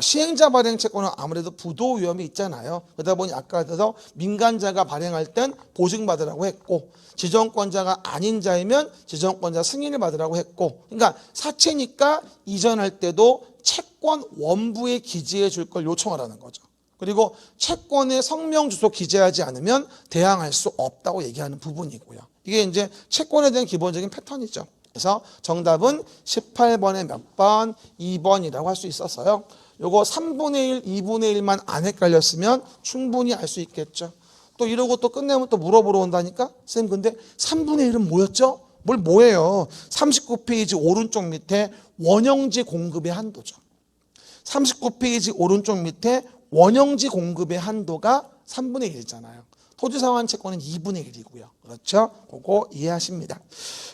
시행자 발행 채권은 아무래도 부도 위험이 있잖아요. 그러다 보니 아까 그래서 민간자가 발행할 땐 보증받으라고 했고 지정권자가 아닌 자이면 지정권자 승인을 받으라고 했고 그러니까 사채니까 이전할 때도 채권 원부에 기재해 줄 걸 요청하라는 거죠. 그리고 채권의 성명 주소 기재하지 않으면 대항할 수 없다고 얘기하는 부분이고요. 이게 이제 채권에 대한 기본적인 패턴이죠. 그래서 정답은 18번에 몇 번, 2번이라고 할 수 있었어요. 요거 3분의 1, 2분의 1만 안 헷갈렸으면 충분히 알 수 있겠죠. 또 이러고 또 끝내면 또 물어보러 온다니까? 쌤 근데 3분의 1은 뭐였죠? 뭐예요? 39페이지 오른쪽 밑에 원형지 공급의 한도죠. 39페이지 오른쪽 밑에 원형지 공급의 한도가 3분의 1이잖아요. 토지 상환 채권은 2분의 1이고요. 그렇죠? 그거 이해하십니다.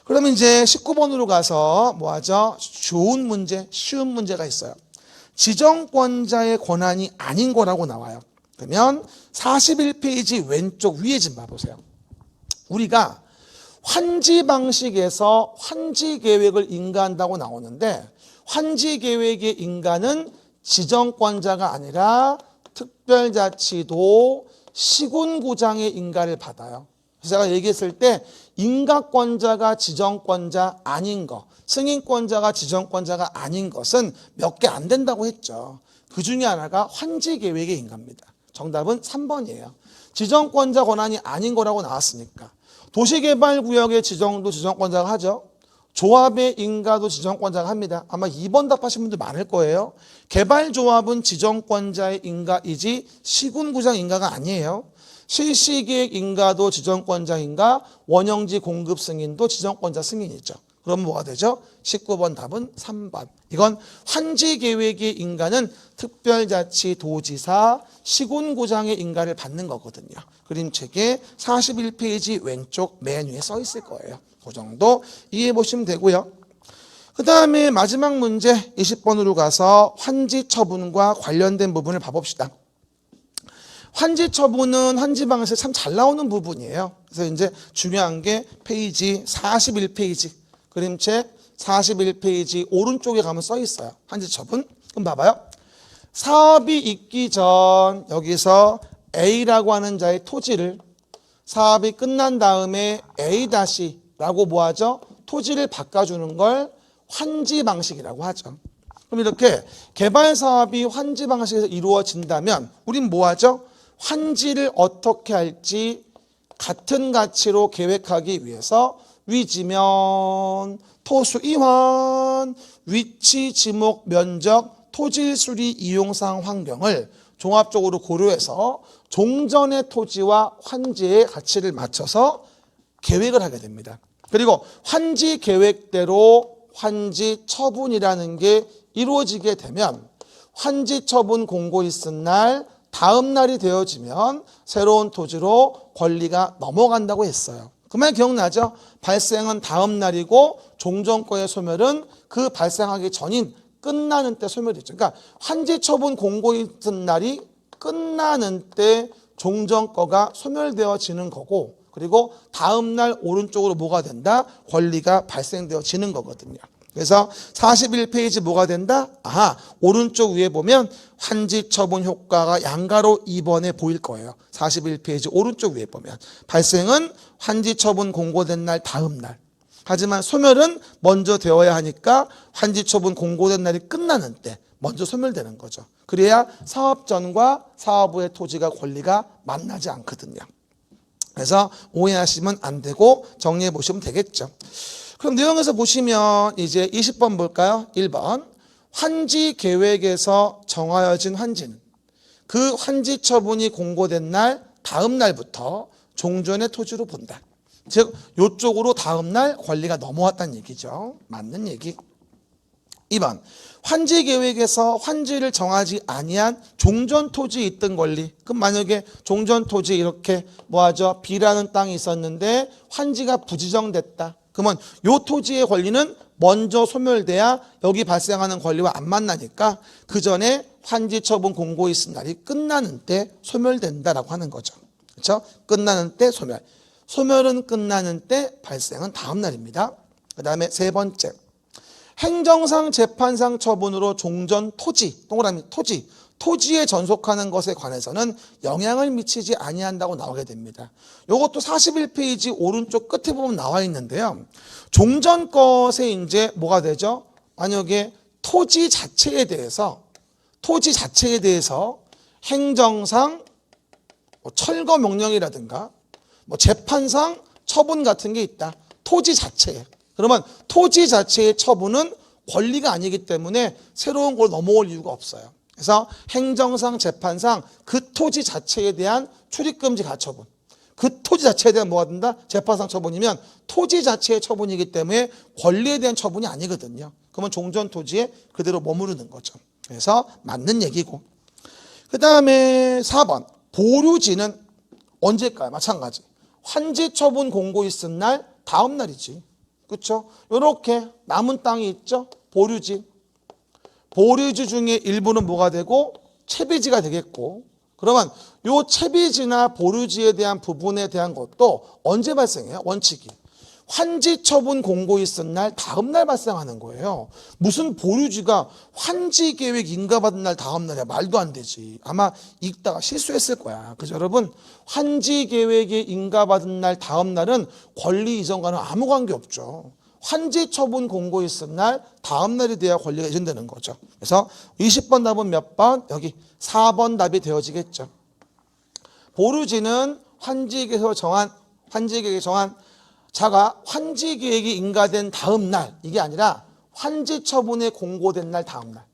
그러면 이제 19번으로 가서 뭐 하죠? 좋은 문제, 쉬운 문제가 있어요. 지정권자의 권한이 아닌 거라고 나와요. 그러면 41페이지 왼쪽 위에 좀 봐보세요. 우리가 환지 방식에서 환지 계획을 인가한다고 나오는데 환지 계획의 인가는 지정권자가 아니라 특별자치도 시군구장의 인가를 받아요. 그래서 제가 얘기했을 때 인가권자가 지정권자 아닌 거, 승인권자가 지정권자가 아닌 것은 몇 개 안 된다고 했죠. 그 중에 하나가 환지계획의 인가입니다. 정답은 3번이에요. 지정권자 권한이 아닌 거라고 나왔으니까. 도시개발구역의 지정도 지정권자가 하죠. 조합의 인가도 지정권자가 합니다. 아마 2번 답하신 분들 많을 거예요. 개발조합은 지정권자의 인가이지 시군구장 인가가 아니에요. 실시계획 인가도 지정권자 인가, 원형지 공급 승인도 지정권자 승인이죠. 그럼 뭐가 되죠? 19번 답은 3번. 이건 환지계획의 인가는 특별자치도지사 시군구장의 인가를 받는 거거든요. 그림책에 41페이지 왼쪽 맨 위에 써 있을 거예요. 그 정도 이해해 보시면 되고요. 그 다음에 마지막 문제 20번으로 가서 환지 처분과 관련된 부분을 봐봅시다. 환지 처분은 환지방에서 참 잘 나오는 부분이에요. 그래서 이제 중요한 게 페이지 41페이지 그림책 41페이지 오른쪽에 가면 써 있어요. 환지 처분. 그럼 봐봐요. 사업이 있기 전 여기서 A라고 하는 자의 토지를 사업이 끝난 다음에 A-라고 뭐하죠? 토지를 바꿔주는 걸 환지 방식이라고 하죠. 그럼 이렇게 개발 사업이 환지 방식에서 이루어진다면 우린 뭐하죠? 환지를 어떻게 할지 같은 가치로 계획하기 위해서 위지면, 토수 이환, 위치, 지목, 면적, 토지 수리 이용상 환경을 종합적으로 고려해서 종전의 토지와 환지의 가치를 맞춰서 계획을 하게 됩니다. 그리고 환지 계획대로 환지 처분이라는 게 이루어지게 되면 환지 처분 공고 있은 날 다음 날이 되어지면 새로운 토지로 권리가 넘어간다고 했어요. 그 말 기억나죠? 발생은 다음 날이고 종전권의 소멸은 그 발생하기 전인 끝나는 때 소멸이죠. 그러니까 환지 처분 공고 있은 날이 끝나는 때 종전권가 소멸되어지는 거고 그리고 다음 날 오른쪽으로 뭐가 된다? 권리가 발생되어지는 거거든요. 그래서 41페이지 뭐가 된다? 아하, 오른쪽 위에 보면 환지 처분 효과가 양가로 2번에 보일 거예요. 41페이지 오른쪽 위에 보면 발생은 환지 처분 공고된 날 다음 날. 하지만 소멸은 먼저 되어야 하니까 환지 처분 공고된 날이 끝나는 때 먼저 소멸되는 거죠. 그래야 사업 전과 사업 후의 토지가 권리가 만나지 않거든요. 그래서 오해하시면 안 되고 정리해 보시면 되겠죠. 그럼 내용에서 보시면 이제 20번 볼까요? 1번. 환지 계획에서 정하여진 환지는 그 환지 처분이 공고된 날 다음 날부터 종전의 토지로 본다. 즉 이쪽으로 다음 날 권리가 넘어왔다는 얘기죠. 맞는 얘기. 2번. 환지 계획에서 환지를 정하지 아니한 종전 토지 있던 권리. 그럼 만약에 종전 토지 이렇게 뭐하죠? B라는 땅이 있었는데 환지가 부지정됐다. 그러면 이 토지의 권리는 먼저 소멸돼야 여기 발생하는 권리와 안 만나니까 그 전에 환지 처분 공고 있은 날이 끝나는 때 소멸된다라고 하는 거죠. 그렇죠? 끝나는 때 소멸. 소멸은 끝나는 때, 발생은 다음 날입니다. 그 다음에 세 번째. 행정상 재판상 처분으로 종전 토지, 동그라미 토지, 토지에 전속하는 것에 관해서는 영향을 미치지 아니한다고 나오게 됩니다. 이것도 41페이지 오른쪽 끝에 보면 나와 있는데요. 종전 것에 이제 뭐가 되죠? 만약에 토지 자체에 대해서 행정상 철거 명령이라든가 재판상 처분 같은 게 있다. 토지 자체에. 그러면 토지 자체의 처분은 권리가 아니기 때문에 새로운 걸 넘어올 이유가 없어요. 그래서 행정상 재판상 그 토지 자체에 대한 출입금지 가처분. 그 토지 자체에 대한 뭐가 된다? 재판상 처분이면 토지 자체의 처분이기 때문에 권리에 대한 처분이 아니거든요. 그러면 종전 토지에 그대로 머무르는 거죠. 그래서 맞는 얘기고. 그 다음에 4번. 보류지는 언제일까요? 마찬가지. 환지 처분 공고 있은 날 다음 날이지. 그렇죠? 이렇게 남은 땅이 있죠? 보류지. 보류지 중에 일부는 뭐가 되고 채비지가 되겠고 그러면 요 채비지나 보류지에 대한 부분에 대한 것도 언제 발생해요? 원칙이. 환지 처분 공고 있은 날 다음 날 발생하는 거예요. 무슨 보류지가 환지 계획 인가받은 날 다음 날이야. 말도 안 되지. 아마 읽다가 실수했을 거야. 그죠 여러분? 환지 계획이 인가받은 날 다음 날은 권리 이전과는 아무 관계 없죠. 환지 처분 공고 있은 날 다음 날이 돼야 권리가 이전되는 거죠. 그래서 20번 답은 몇 번? 여기 4번 답이 되어지겠죠. 보르지는 환지계획에서 정한 자가 환지계획이 인가된 다음 날, 이게 아니라 환지처분에 공고된 날 다음 날,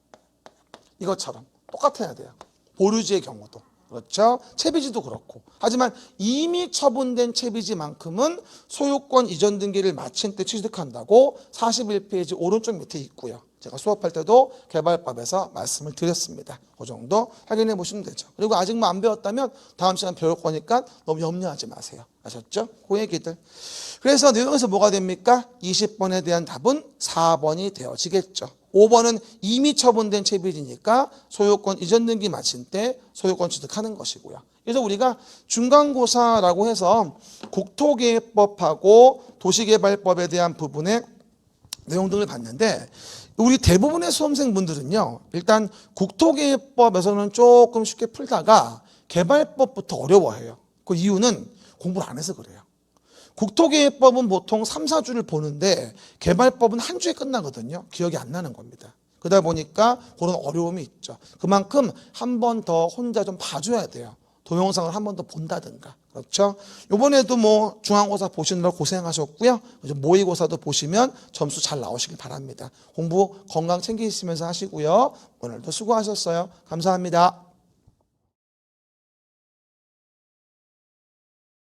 이것처럼 똑같아야 돼요. 보르지의 경우도 그렇죠. 채비지도 그렇고. 하지만 이미 처분된 채비지만큼은 소유권 이전 등기를 마친 때 취득한다고 41페이지 오른쪽 밑에 있고요. 제가 수업할 때도 개발법에서 말씀을 드렸습니다. 그 정도 확인해 보시면 되죠. 그리고 아직 뭐 안 배웠다면 다음 시간 배울 거니까 너무 염려하지 마세요. 아셨죠? 그 얘기들. 그래서 내용에서 뭐가 됩니까? 20번에 대한 답은 4번이 되어지겠죠. 5번은 이미 처분된 채비지니까 소유권 이전 등기 마친 때 소유권 취득하는 것이고요. 그래서 우리가 중간고사라고 해서 국토계획법하고 도시개발법에 대한 부분의 내용 등을 봤는데 우리 대부분의 수험생분들은요. 일단 국토계획법에서는 조금 쉽게 풀다가 개발법부터 어려워해요. 그 이유는 공부를 안 해서 그래요. 국토계획법은 보통 3, 4주를 보는데 개발법은 한 주에 끝나거든요. 기억이 안 나는 겁니다. 그러다 보니까 그런 어려움이 있죠. 그만큼 한 번 더 혼자 좀 봐줘야 돼요. 동영상을 한 번 더 본다든가. 그렇죠? 이번에도 뭐 중간고사 보시느라 고생하셨고요. 모의고사도 보시면 점수 잘 나오시길 바랍니다. 공부 건강 챙기시면서 하시고요. 오늘도 수고하셨어요. 감사합니다.